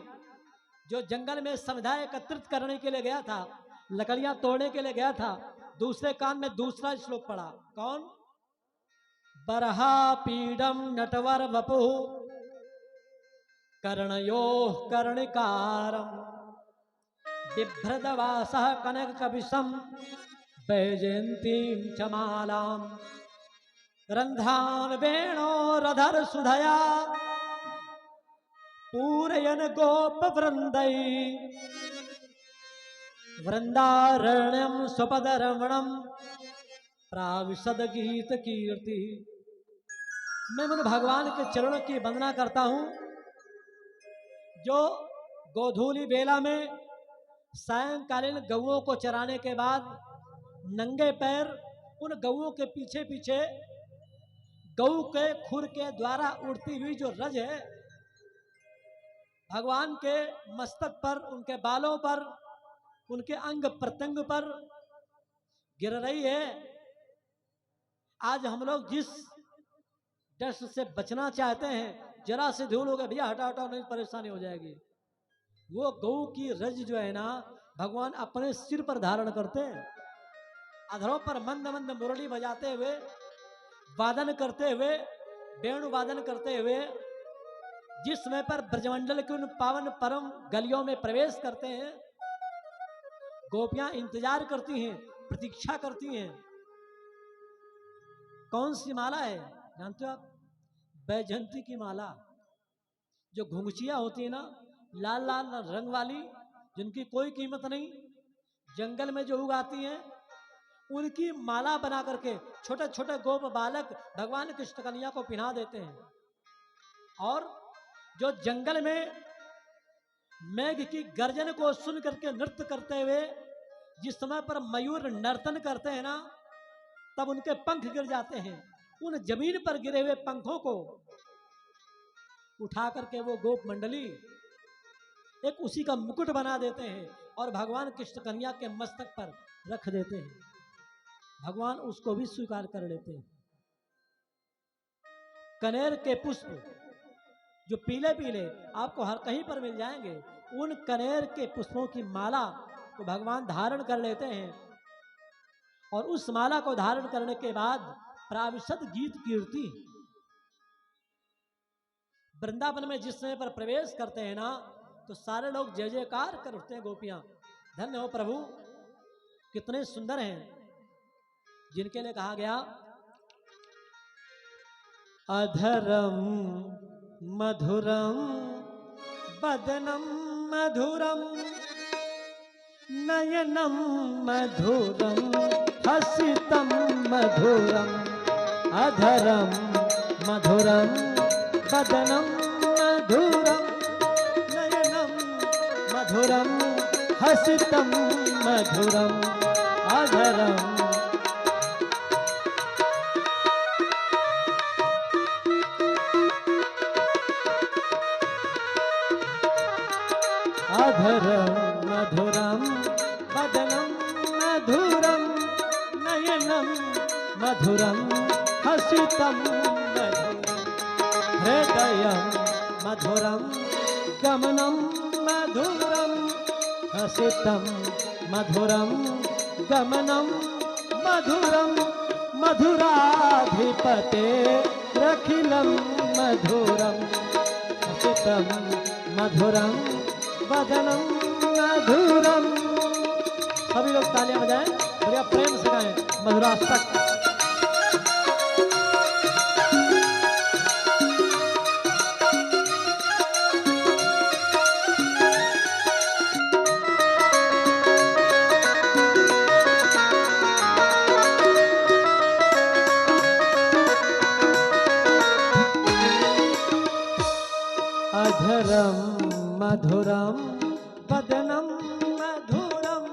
जो जंगल में समुदाय एकत्रित करने के लिए गया था, लकड़ियां तोड़ने के लिए गया था, दूसरे कान में दूसरा श्लोक पड़ा। कौन? बरहा पीडम नटवर वपु कर्णयो कर्णिकारम बिभ्रदवासः कनक कविशम वैजयंतीं च मालाम रंध्रान वेणोरधर सुधया पूरयन गोप वृंदै वृंदारण्यम स्वपदरमणम प्राविशद गीत कीर्ति। मैं मन भगवान के चरणों की वंदना करता हूँ, जो गोधूली बेला में सायंकालीन गऊओं को चराने के बाद नंगे पैर उन गऊओं के पीछे पीछे गऊ के खुर के द्वारा उड़ती हुई जो रज है भगवान के मस्तक पर, उनके बालों पर, उनके अंग प्रत्यंग पर गिर रही है। आज हम लोग जिस डस्ट से बचना चाहते हैं, जरा से धूल हो गया भैया हटा हटाओ नहीं परेशानी हो जाएगी, वो गऊ की रज जो है ना भगवान अपने सिर पर धारण करते हैं। अधरों पर मंद मंद मुरली बजाते हुए, वादन करते हुए, वेणु वादन करते हुए जिस समय पर ब्रजमंडल के उन पावन परम गलियों में प्रवेश करते हैं, गोपियां इंतजार करती हैं, प्रतीक्षा करती हैं। कौन सी माला है जानते हो आप? बैजंती की माला। जो घुंघचियां होती है ना, लाल लाल रंग वाली, जिनकी कोई कीमत नहीं, जंगल में जो उगाती हैं, उनकी माला बना करके छोटे छोटे गोप बालक भगवान कृष्ण कन्हैया को पहना देते हैं। और जो जंगल में मेघ की गर्जन को सुन करके नृत्य करते हुए जिस समय पर मयूर नर्तन करते हैं ना, तब उनके पंख गिर जाते हैं। उन जमीन पर गिरे हुए पंखों को उठा करके वो गोप मंडली एक उसी का मुकुट बना देते हैं और भगवान कृष्ण कन्हैया के मस्तक पर रख देते हैं। भगवान उसको भी स्वीकार कर लेते हैं। कनेर के पुष्प जो पीले पीले आपको हर कहीं पर मिल जाएंगे, उन कनेर के पुष्पों की माला को भगवान धारण कर लेते हैं। और उस माला को धारण करने के बाद प्राविशद गीत कीर्ति, वृंदावन में जिस समय पर प्रवेश करते हैं ना, तो सारे लोग जय जयकार कर उठते हैं। गोपियां धन्य हो प्रभु, कितने सुंदर हैं, जिनके लिए कहा गया अधरम मधुरम बदनम मधुरम नयनम मधुरम हसितम मधुरम अधरम मधुरम बदनम मधुरम नयनम मधुरम हसितम मधुरम अधरम। अधरम मधुरम बदनम मधुरम नयनम मधुरम हसितम मधुरम हृदयम मधुरम गमनम मधुरम हसितम मधुरम गमनम मधुरम मधुराधिपते रखिलम मधुरम हसितम मधुरम वदनम मधुरम। सभी लोग तालियां बजाएं, बढ़िया प्रेम से गाएं मधुराष्टक। मधुरम वदनम मधुरम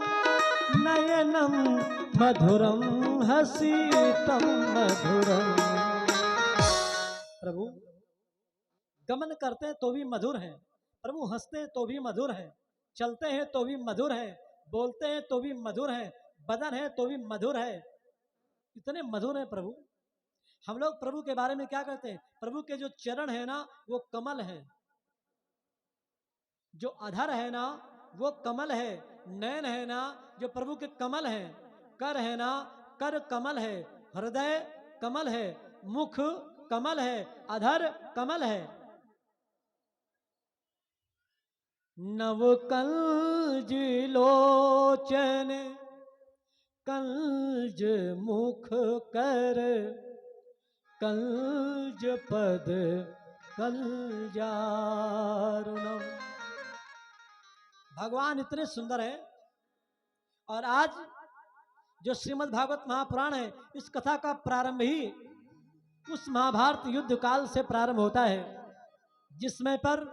नयनम मधुरम हसीतम मधुरम। प्रभु गमन करते हैं तो भी मधुर है, प्रभु हंसते हैं तो भी मधुर है, चलते हैं तो भी मधुर है, बोलते हैं तो भी मधुर है, बदन है तो भी मधुर है, इतने मधुर है प्रभु। हम लोग प्रभु के बारे में क्या कहते हैं, प्रभु के जो चरण है ना वो कमल है, जो अधर है ना वो कमल है, नयन है ना जो प्रभु के कमल है, कर है ना कर कमल है, हृदय कमल है, मुख कमल है, अधर कमल है। नव कंज लोचन कंज मुख कर कंज पद कलजारुणम। भगवान इतने सुंदर है। और आज जो श्रीमद् भागवत महापुराण है, इस कथा का प्रारंभ ही उस महाभारत युद्ध काल से प्रारंभ होता है, जिसमें पर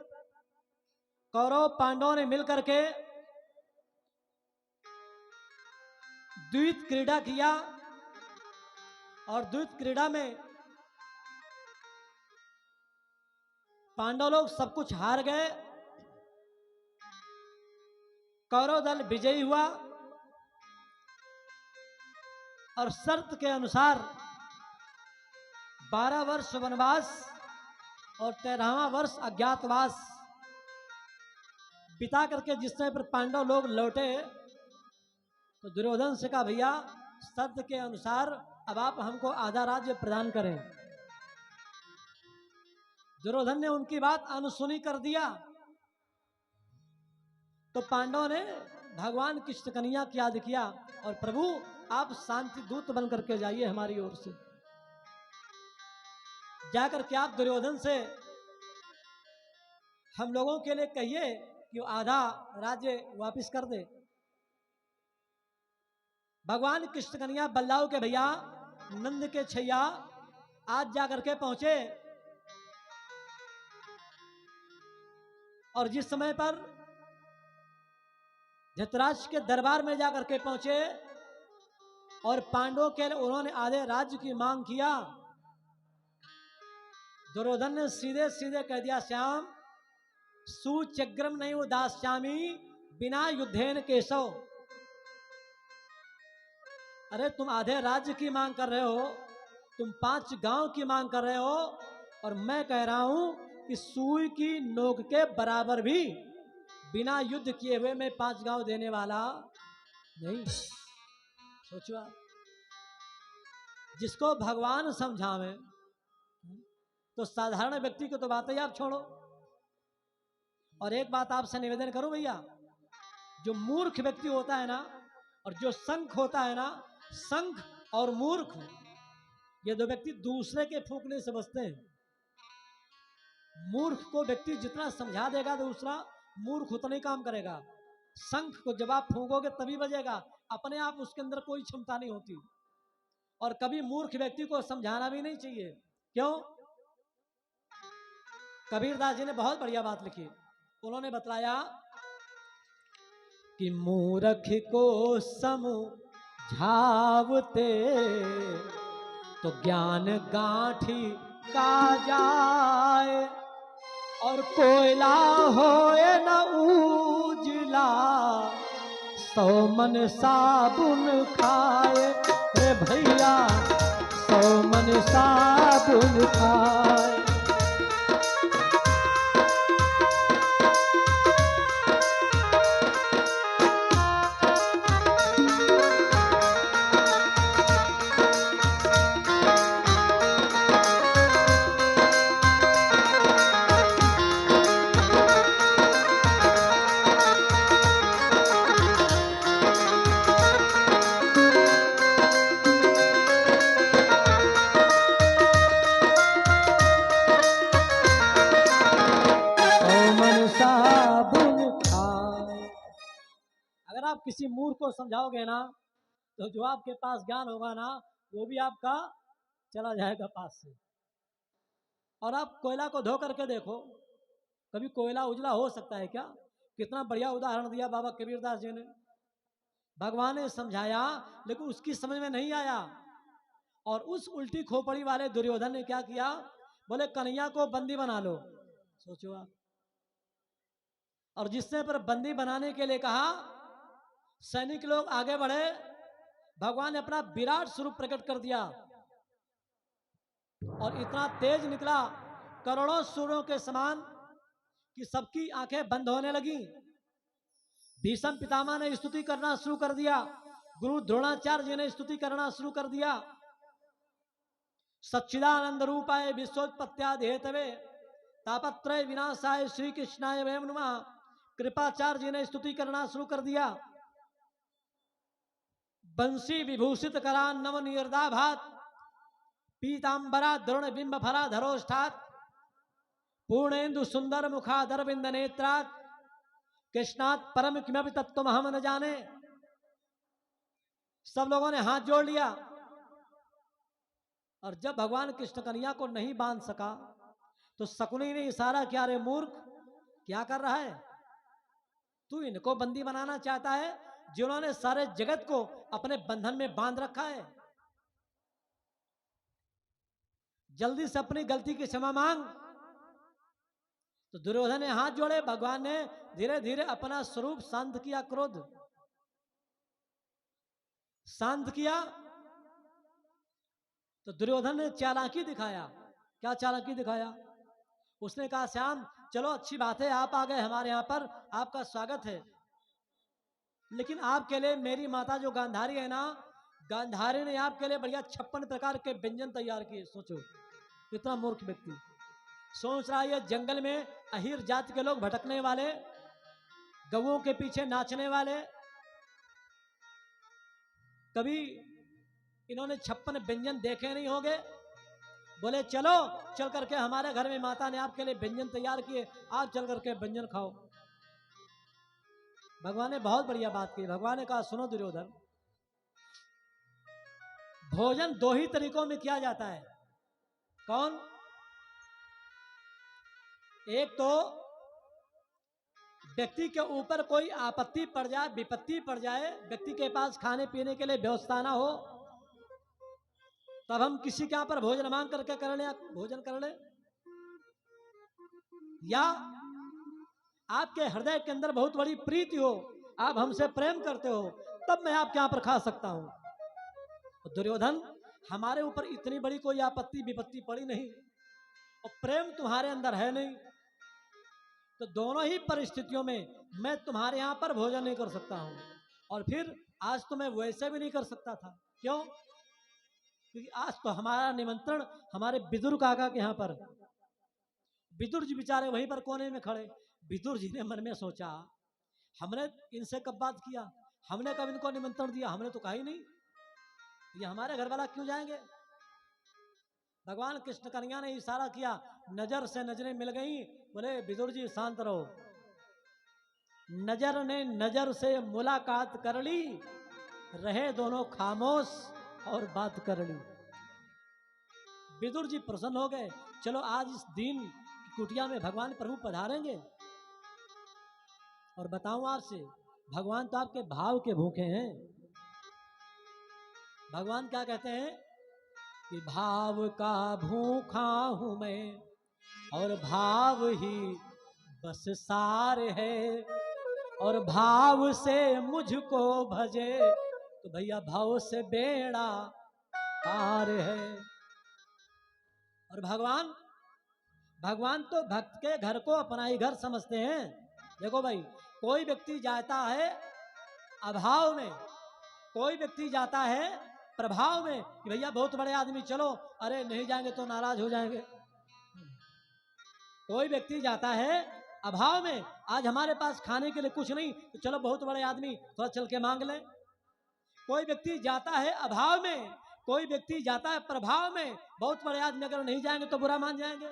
कौरव पांडवों ने मिलकर के द्वैत क्रीड़ा किया और द्वैत क्रीड़ा में पांडव लोग सब कुछ हार गए, कौरव दल विजयी हुआ और शर्त के अनुसार 12 वर्ष वनवास और 13वां वर्ष अज्ञातवास बिता करके जिस समय पर पांडव लोग लौटे तो दुर्योधन से कहा भैया शर्त के अनुसार अब आप हमको आधा राज्य प्रदान करें। दुर्योधन ने उनकी बात अनसुनी कर दिया तो पांडवों ने भगवान कृष्ण कन्हैया की याद किया और प्रभु आप शांति दूत बन करके जाइए हमारी ओर से, जाकर के आप दुर्योधन से हम लोगों के लिए कहिए कि वो आधा राज्य वापस कर दे। भगवान कृष्ण कन्हैया बल्लाव के भैया नंद के छैया आज जाकर के पहुंचे और जिस समय पर धृतराष्ट्र के दरबार में जाकर के पहुंचे और पांडवों के उन्होंने आधे राज्य की मांग किया, दुर्योधन ने सीधे सीधे कह दिया श्याम सुचग्रम नहीं उदास्यामी बिना युद्धेन केशव। अरे तुम आधे राज्य की मांग कर रहे हो, तुम 5 गांव की मांग कर रहे हो और मैं कह रहा हूं कि सुई की नोक के बराबर भी बिना युद्ध किए हुए मैं 5 गांव देने वाला नहीं। सोचो आप, जिसको भगवान समझावे तो साधारण व्यक्ति को तो बात ही आप छोड़ो। और एक बात आपसे निवेदन करूं भैया, जो मूर्ख व्यक्ति होता है ना और जो संख होता है ना, संख और मूर्ख ये दो व्यक्ति दूसरे के फूंकने से बचते हैं। मूर्ख को व्यक्ति जितना समझा देगा दूसरा मूर्ख उतना ही काम करेगा। संख को जब आप फूंकोगे तभी बजेगा, अपने आप उसके अंदर कोई क्षमता नहीं होती। और कभी मूर्ख व्यक्ति को समझाना भी नहीं चाहिए। क्यों? कबीरदास जी ने बहुत बढ़िया बात लिखी। उन्होंने बतलाया कि मूर्ख को समझावते तो ज्ञान गांठी का जाए और कोयला होए न उजला 100 मन साबुन खाए रे भैया 100 मन साबुन खाए। अगर आप किसी मूर्ख को समझाओगे ना तो जो आपके पास ज्ञान होगा ना वो भी आपका चला जाएगा पास से। और आप कोयला को धो करके देखो, कभी कोयला उजला हो सकता है क्या? कितना बढ़िया उदाहरण दिया बाबा कबीरदास जी ने। भगवान ने समझाया लेकिन उसकी समझ में नहीं आया, और उस उल्टी खोपड़ी वाले दुर्योधन ने क्या किया, बोले कन्हैया को बंदी बना लो। सोचो आप, और जिसने पर बंदी बनाने के लिए कहा, सैनिक लोग आगे बढ़े, भगवान ने अपना विराट स्वरूप प्रकट कर दिया और इतना तेज निकला करोड़ों सूर्यों के समान कि सबकी आंखें बंद होने लगी। भीष्म पितामह ने स्तुति करना शुरू कर दिया, गुरु द्रोणाचार्य जी ने स्तुति करना शुरू कर दिया। सच्चिदानंद रूपाय विश्वोत्पत्त्यादि हेतवे तापत्रय विनाशाय श्री कृष्णाय वयम नमः, कृपाचार्य जी ने स्तुति करना शुरू कर दिया। बंसी विभूषित करा नव निर्दाभात पीतांबरा द्रोण बिंब फला धरोष्ठात पूर्णेन्दु सुंदर मुखादर बिंद नेत्रात कृष्णात परम किमपि तत्व हम न जाने। सब लोगों ने हाथ जोड़ लिया, और जब भगवान कृष्ण कन्हैया को नहीं बांध सका तो शकुनी ने इशारा किया, रे मूर्ख क्या कर रहा है तू? इनको बंदी बनाना चाहता है जिन्होंने सारे जगत को अपने बंधन में बांध रखा है। जल्दी से अपनी गलती की क्षमा मांग। तो दुर्योधन ने हाथ जोड़े, भगवान ने धीरे धीरे अपना स्वरूप शांत किया, क्रोध शांत किया। तो दुर्योधन ने चालाकी दिखाया। क्या चालाकी दिखाया? उसने कहा, श्याम चलो अच्छी बात है, आप आ गए हमारे यहां पर, आपका स्वागत है, लेकिन आपके लिए मेरी माता जो गांधारी है ना, गांधारी ने आपके लिए बढ़िया 56 प्रकार के व्यंजन तैयार किए। सोचो कितना मूर्ख व्यक्ति सोच रहा है, जंगल में अहीर जाति के लोग भटकने वाले, गवों के पीछे नाचने वाले, कभी इन्होंने 56 व्यंजन देखे नहीं होंगे। बोले चलो, चल करके हमारे घर में माता ने आपके लिए व्यंजन तैयार किए, आप चल करके व्यंजन खाओ। भगवान ने बहुत बढ़िया बात की। भगवान ने कहा, सुनो दुर्योधन, भोजन 2 ही तरीकों में किया जाता है। कौन? एक तो व्यक्ति के ऊपर कोई आपत्ति पड़ जाए, विपत्ति पड़ जाए, व्यक्ति के पास खाने पीने के लिए व्यवस्था ना हो, तब हम किसी के यहाँ पर भोजन मांग करके कर ले, भोजन कर ले। या आपके हृदय के अंदर बहुत बड़ी प्रीति हो, आप हमसे प्रेम करते हो, तब मैं आपके यहाँ पर खा सकता हूं। दुर्योधन, हमारे ऊपर इतनी बड़ी कोई आपत्ति विपत्ति पड़ी नहीं और प्रेम तुम्हारे अंदर है नहीं, तो दोनों ही परिस्थितियों में मैं तुम्हारे यहां पर भोजन नहीं कर सकता हूं। और फिर आज तो मैं वैसे भी नहीं कर सकता था। क्यों? क्योंकि आज तो हमारा निमंत्रण हमारे विदुर काका के यहां पर, विदुर जी बेचारे वहीं पर कोने में खड़े। विदुर जी ने मन में सोचा, हमने इनसे कब बात किया, हमने कब इनको निमंत्रण दिया, हमने तो कहा ही नहीं, ये हमारे घर वाला क्यों जाएंगे। भगवान कृष्ण कन्हैया ने इशारा किया, नजर से नजरें मिल गई। बोले विदुर जी शांत रहो। नजर ने नजर से मुलाकात कर ली, रहे दोनों खामोश और बात कर ली। विदुर जी प्रसन्न हो गए, चलो आज इस दीन की कुटिया में भगवान प्रभु पधारेंगे। और बताऊं आपसे, भगवान तो आपके भाव के भूखे हैं। भगवान क्या कहते हैं कि भाव का भूखा हूं मैं और भाव ही बस सार है, और भाव से मुझको भजे तो भैया भाव से बेड़ा पार है। और भगवान तो भक्त के घर को अपना ही घर समझते हैं। देखो भाई, कोई व्यक्ति जाता है अभाव में, कोई व्यक्ति जाता है प्रभाव में कि भैया बहुत बड़े आदमी चलो, अरे नहीं जाएंगे तो नाराज हो जाएंगे। कोई व्यक्ति जाता है अभाव में, आज हमारे पास खाने के लिए कुछ नहीं तो चलो बहुत बड़े आदमी थोड़ा चल के मांग ले। कोई व्यक्ति जाता है अभाव में, कोई व्यक्ति जाता है प्रभाव में, बहुत बड़े आदमी अगर नहीं जाएंगे तो बुरा मान जाएंगे।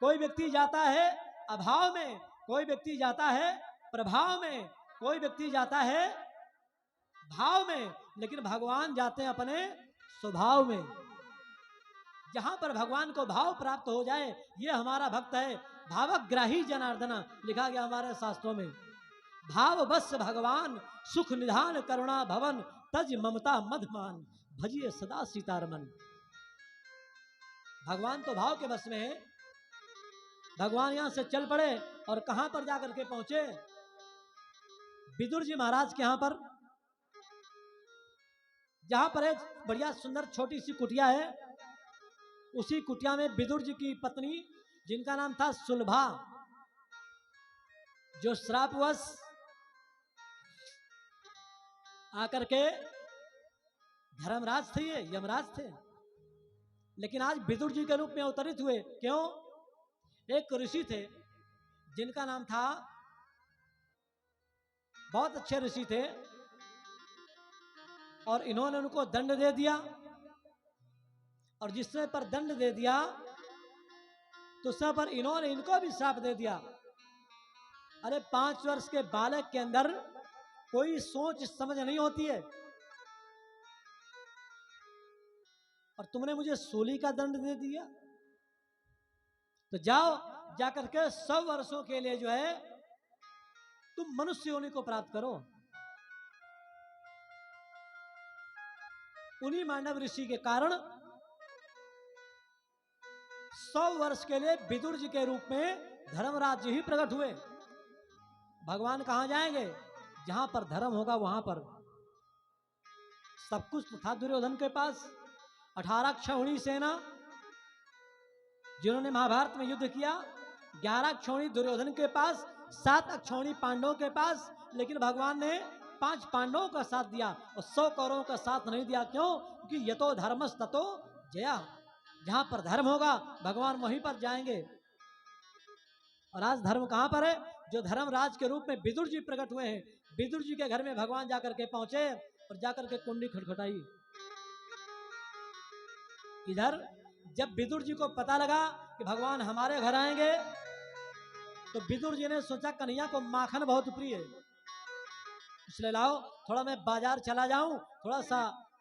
कोई व्यक्ति जाता है अभाव में, कोई व्यक्ति जाता है प्रभाव में, कोई व्यक्ति जाता है भाव में, लेकिन भगवान जाते हैं अपने स्वभाव में। जहां पर भगवान को भाव प्राप्त हो जाए, ये हमारा भक्त है, भावग्राही जनार्दना लिखा गया हमारे शास्त्रों में। भाव बस भगवान सुख निधान करुणा भवन तज ममता मधमान भजिए सदा सीतारमन। भगवान तो भाव के बस में है। भगवान यहां से चल पड़े और कहां पर जाकर के पहुंचे? विदुर जी महाराज के यहां पर, जहां पर एक बढ़िया सुंदर छोटी सी कुटिया है। उसी कुटिया में विदुर जी की पत्नी, जिनका नाम था सुलभा, जो श्रापवश आकर के धर्मराज थे, ये यमराज थे, लेकिन आज विदुर जी के रूप में अवतरित हुए। क्यों? एक ऋषि थे जिनका नाम था, बहुत अच्छे ऋषि थे, और इन्होंने उनको दंड दे दिया। और जिसने पर दंड दे दिया तो सब पर इन्होंने इनको भी श्राप दे दिया। अरे 5 वर्ष के बालक के अंदर कोई सोच समझ नहीं होती है, और तुमने मुझे सूली का दंड दे दिया। तो जाओ, जाकर के 100 वर्षों के लिए जो है तुम मनुष्य योनि को प्राप्त करो। उन्हीं मांडव ऋषि के कारण 100 वर्ष के लिए विदुर जी के रूप में धर्मराज जी ही प्रकट हुए। भगवान कहां जाएंगे? जहां पर धर्म होगा वहां पर। सब कुछ तो था दुर्योधन के पास। 18 क्षौणी सेना, जिन्होंने महाभारत में युद्ध किया। 11 क्षौणी दुर्योधन के पास, 7 अक्षौणी पांडवों के पास, लेकिन भगवान ने 5 पांडवों का साथ दिया और 100 कौरवों का साथ नहीं दिया। क्यों? क्योंकि यतो धर्मस ततो जया। जहां पर धर्म होगा भगवान वहीं पर जाएंगे। और आज धर्म कहां पर है? जो धर्मराज के रूप में विदुर जी प्रकट हुए हैं। विदुर जी के घर में भगवान जाकर के पहुंचे और जाकर के कुंडी खटखटाई। इधर जब विदुर जी को पता लगा कि भगवान हमारे घर आएंगे, तो विदुर जी ने सोचा कन्हैया को माखन बहुत प्रिय है, इसलिए लाओ थोड़ा मैं बाजार चला जाऊं, थोड़ा सा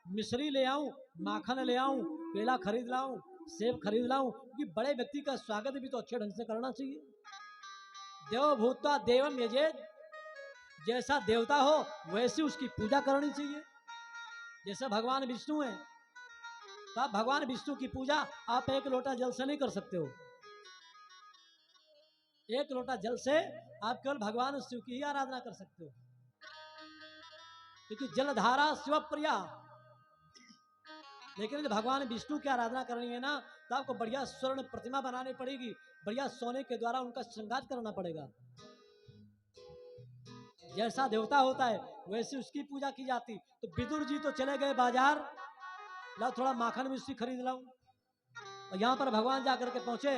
मिश्री ले आऊं, माखन ले आऊं, केला खरीद लाऊं, सेब खरीद लाऊं, क्योंकि बड़े व्यक्ति का स्वागत भी तो अच्छे ढंग से करना चाहिए। देव भूत्वा देवम यजेत, जैसा देवता हो वैसी उसकी पूजा करनी चाहिए। जैसे भगवान विष्णु हैं, तो आप भगवान विष्णु की पूजा आप 1 लोटा जल से नहीं कर सकते हो। 1 लोटा जल से आप केवल भगवान शिव की ही आराधना कर सकते हो, क्योंकि जलधारा शिव प्रिया। लेकिन जब भगवान विष्णु की आराधना करनी है ना, तो आपको बढ़िया स्वर्ण प्रतिमा बनानी पड़ेगी, बढ़िया सोने के द्वारा उनका श्रृंगार करना पड़ेगा। जैसा देवता होता है वैसे उसकी पूजा की जाती। तो विदुर जी तो चले गए बाजार, लाओ थोड़ा माखन मिश्री खरीद लाऊं। और यहाँ पर भगवान जाकर के पहुंचे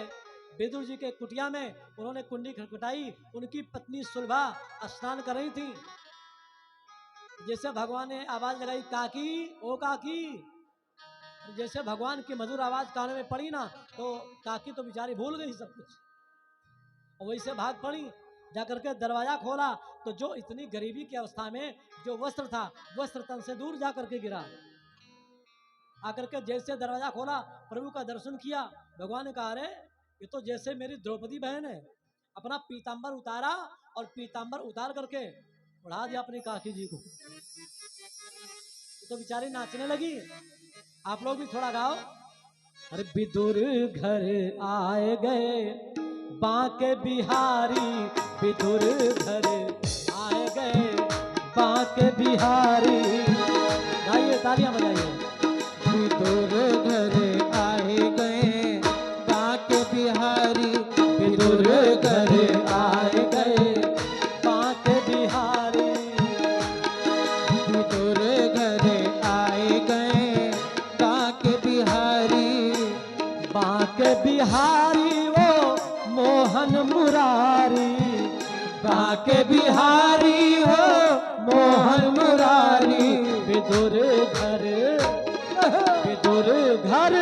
विदुर जी के कुटिया में। उन्होंने कुंडी खटखटाई। उनकी पत्नी सुलभा स्नान कर रही थी। जैसे भगवान ने आवाज लगाई, काकी ओ काकी, जैसे भगवान की मधुर आवाज कान में पड़ी ना, तो काकी तो बेचारी भूल गई सब कुछ, और वैसे भाग पड़ी। जाकर के दरवाजा खोला तो जो इतनी गरीबी की अवस्था में जो वस्त्र था, वस्त्र तन से दूर जाकर के गिरा। आकर के जैसे दरवाजा खोला, प्रभु का दर्शन किया। भगवान ने कहा, अरे ये तो जैसे मेरी द्रौपदी बहन है। अपना पीतांबर उतारा और पीतांबर उतार करके उड़ा दिया अपनी काकी जी को। तो बेचारी नाचने लगी। आप लोग भी थोड़ा गाओ। अरे विदुर घर आए गए बांके बिहारी, विदुर घर आए गए बांके बिहारी। गाइए, तालियां बजाइए। विदुर घर आए गए बांके बिहारी, विदुर घर आए गए बांके बिहारी। विदुर घर आए गए बांके बिहारी। बांके बिहारी वो मोहन मुरारी, बांके बिहारी हो मोहन मुरारी। विदुर घर, विदुर घर,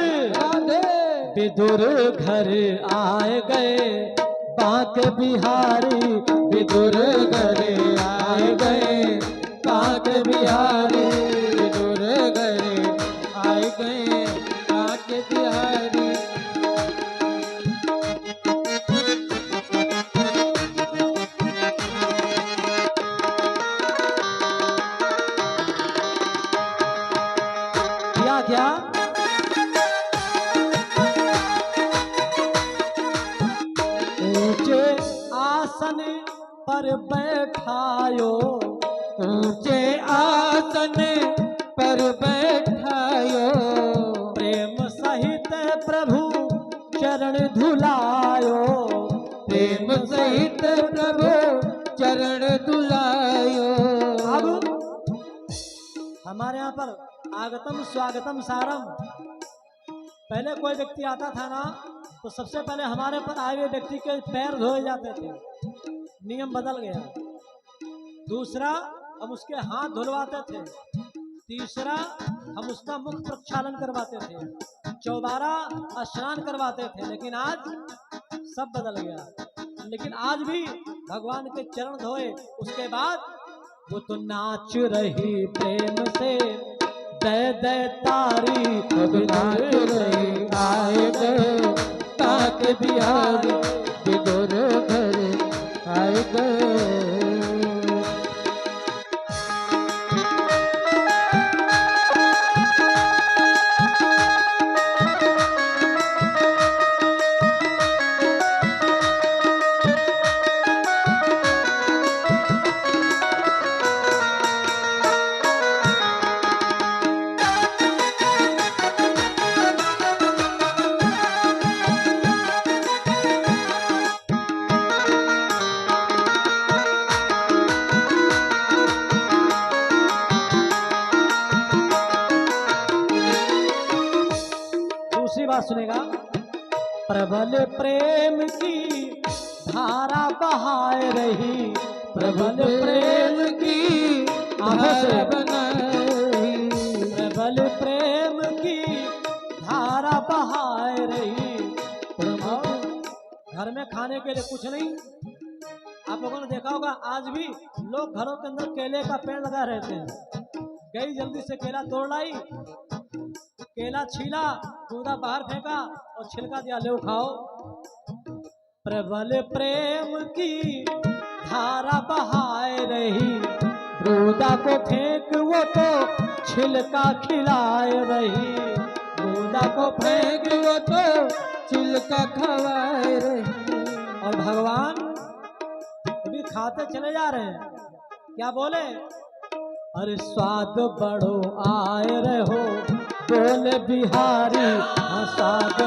विदुर घर आए गए बांके बिहारी, विदुर घर आए गए बांके बिहारी। विदुर घर आए गए बांके बिहारी। क्या? ऊंचे आसन पर बैठायो, ऊंचे आसन पर बैठायो, प्रेम सहित प्रभु चरण धुलायो, प्रेम सहित प्रभु चरण दुलायो। अब हमारे यहाँ पर आगतम स्वागतम सारम, पहले कोई व्यक्ति आता था ना तो सबसे पहले हमारे पर आए हुए व्यक्ति के पैर धोए जाते थे, नियम बदल गया। दूसरा, हम उसके हाथ धुलवाते थे। तीसरा, हम उसका मुख प्रक्षालन करवाते थे। चौबारा स्नान करवाते थे। लेकिन आज सब बदल गया। लेकिन आज भी भगवान के चरण धोए उसके बाद वो तो नाच रही प्रेम से, दे दे तारी नाच रही आए गए काक बिहारी, विदुर घर आए गए। बात सुनेगा। प्रबल प्रेम की धारा बहाए रही, प्रबल प्रेम की धारा बनाई, प्रबल प्रेम की धारा बहाए रही। घर में खाने के लिए कुछ नहीं, आप लोगों ने देखा होगा आज भी लोग घरों के अंदर केले का पेड़ लगा रहते हैं। गई जल्दी से केला तोड़ लाई, केला छीला, गूदा बाहर फेंका और छिलका दिया, ले खाओ। प्रबल प्रेम की धारा बहाए रही, गूदा को फेंक वो तो छिलका खिलाए रही, गूदा को फेंक वो तो छिलका खवाए रही। और भगवान अभी खाते चले जा रहे हैं। क्या बोले? अरे स्वाद बढ़ो आए रहो, बोले बिहारी, हाँ स्वाद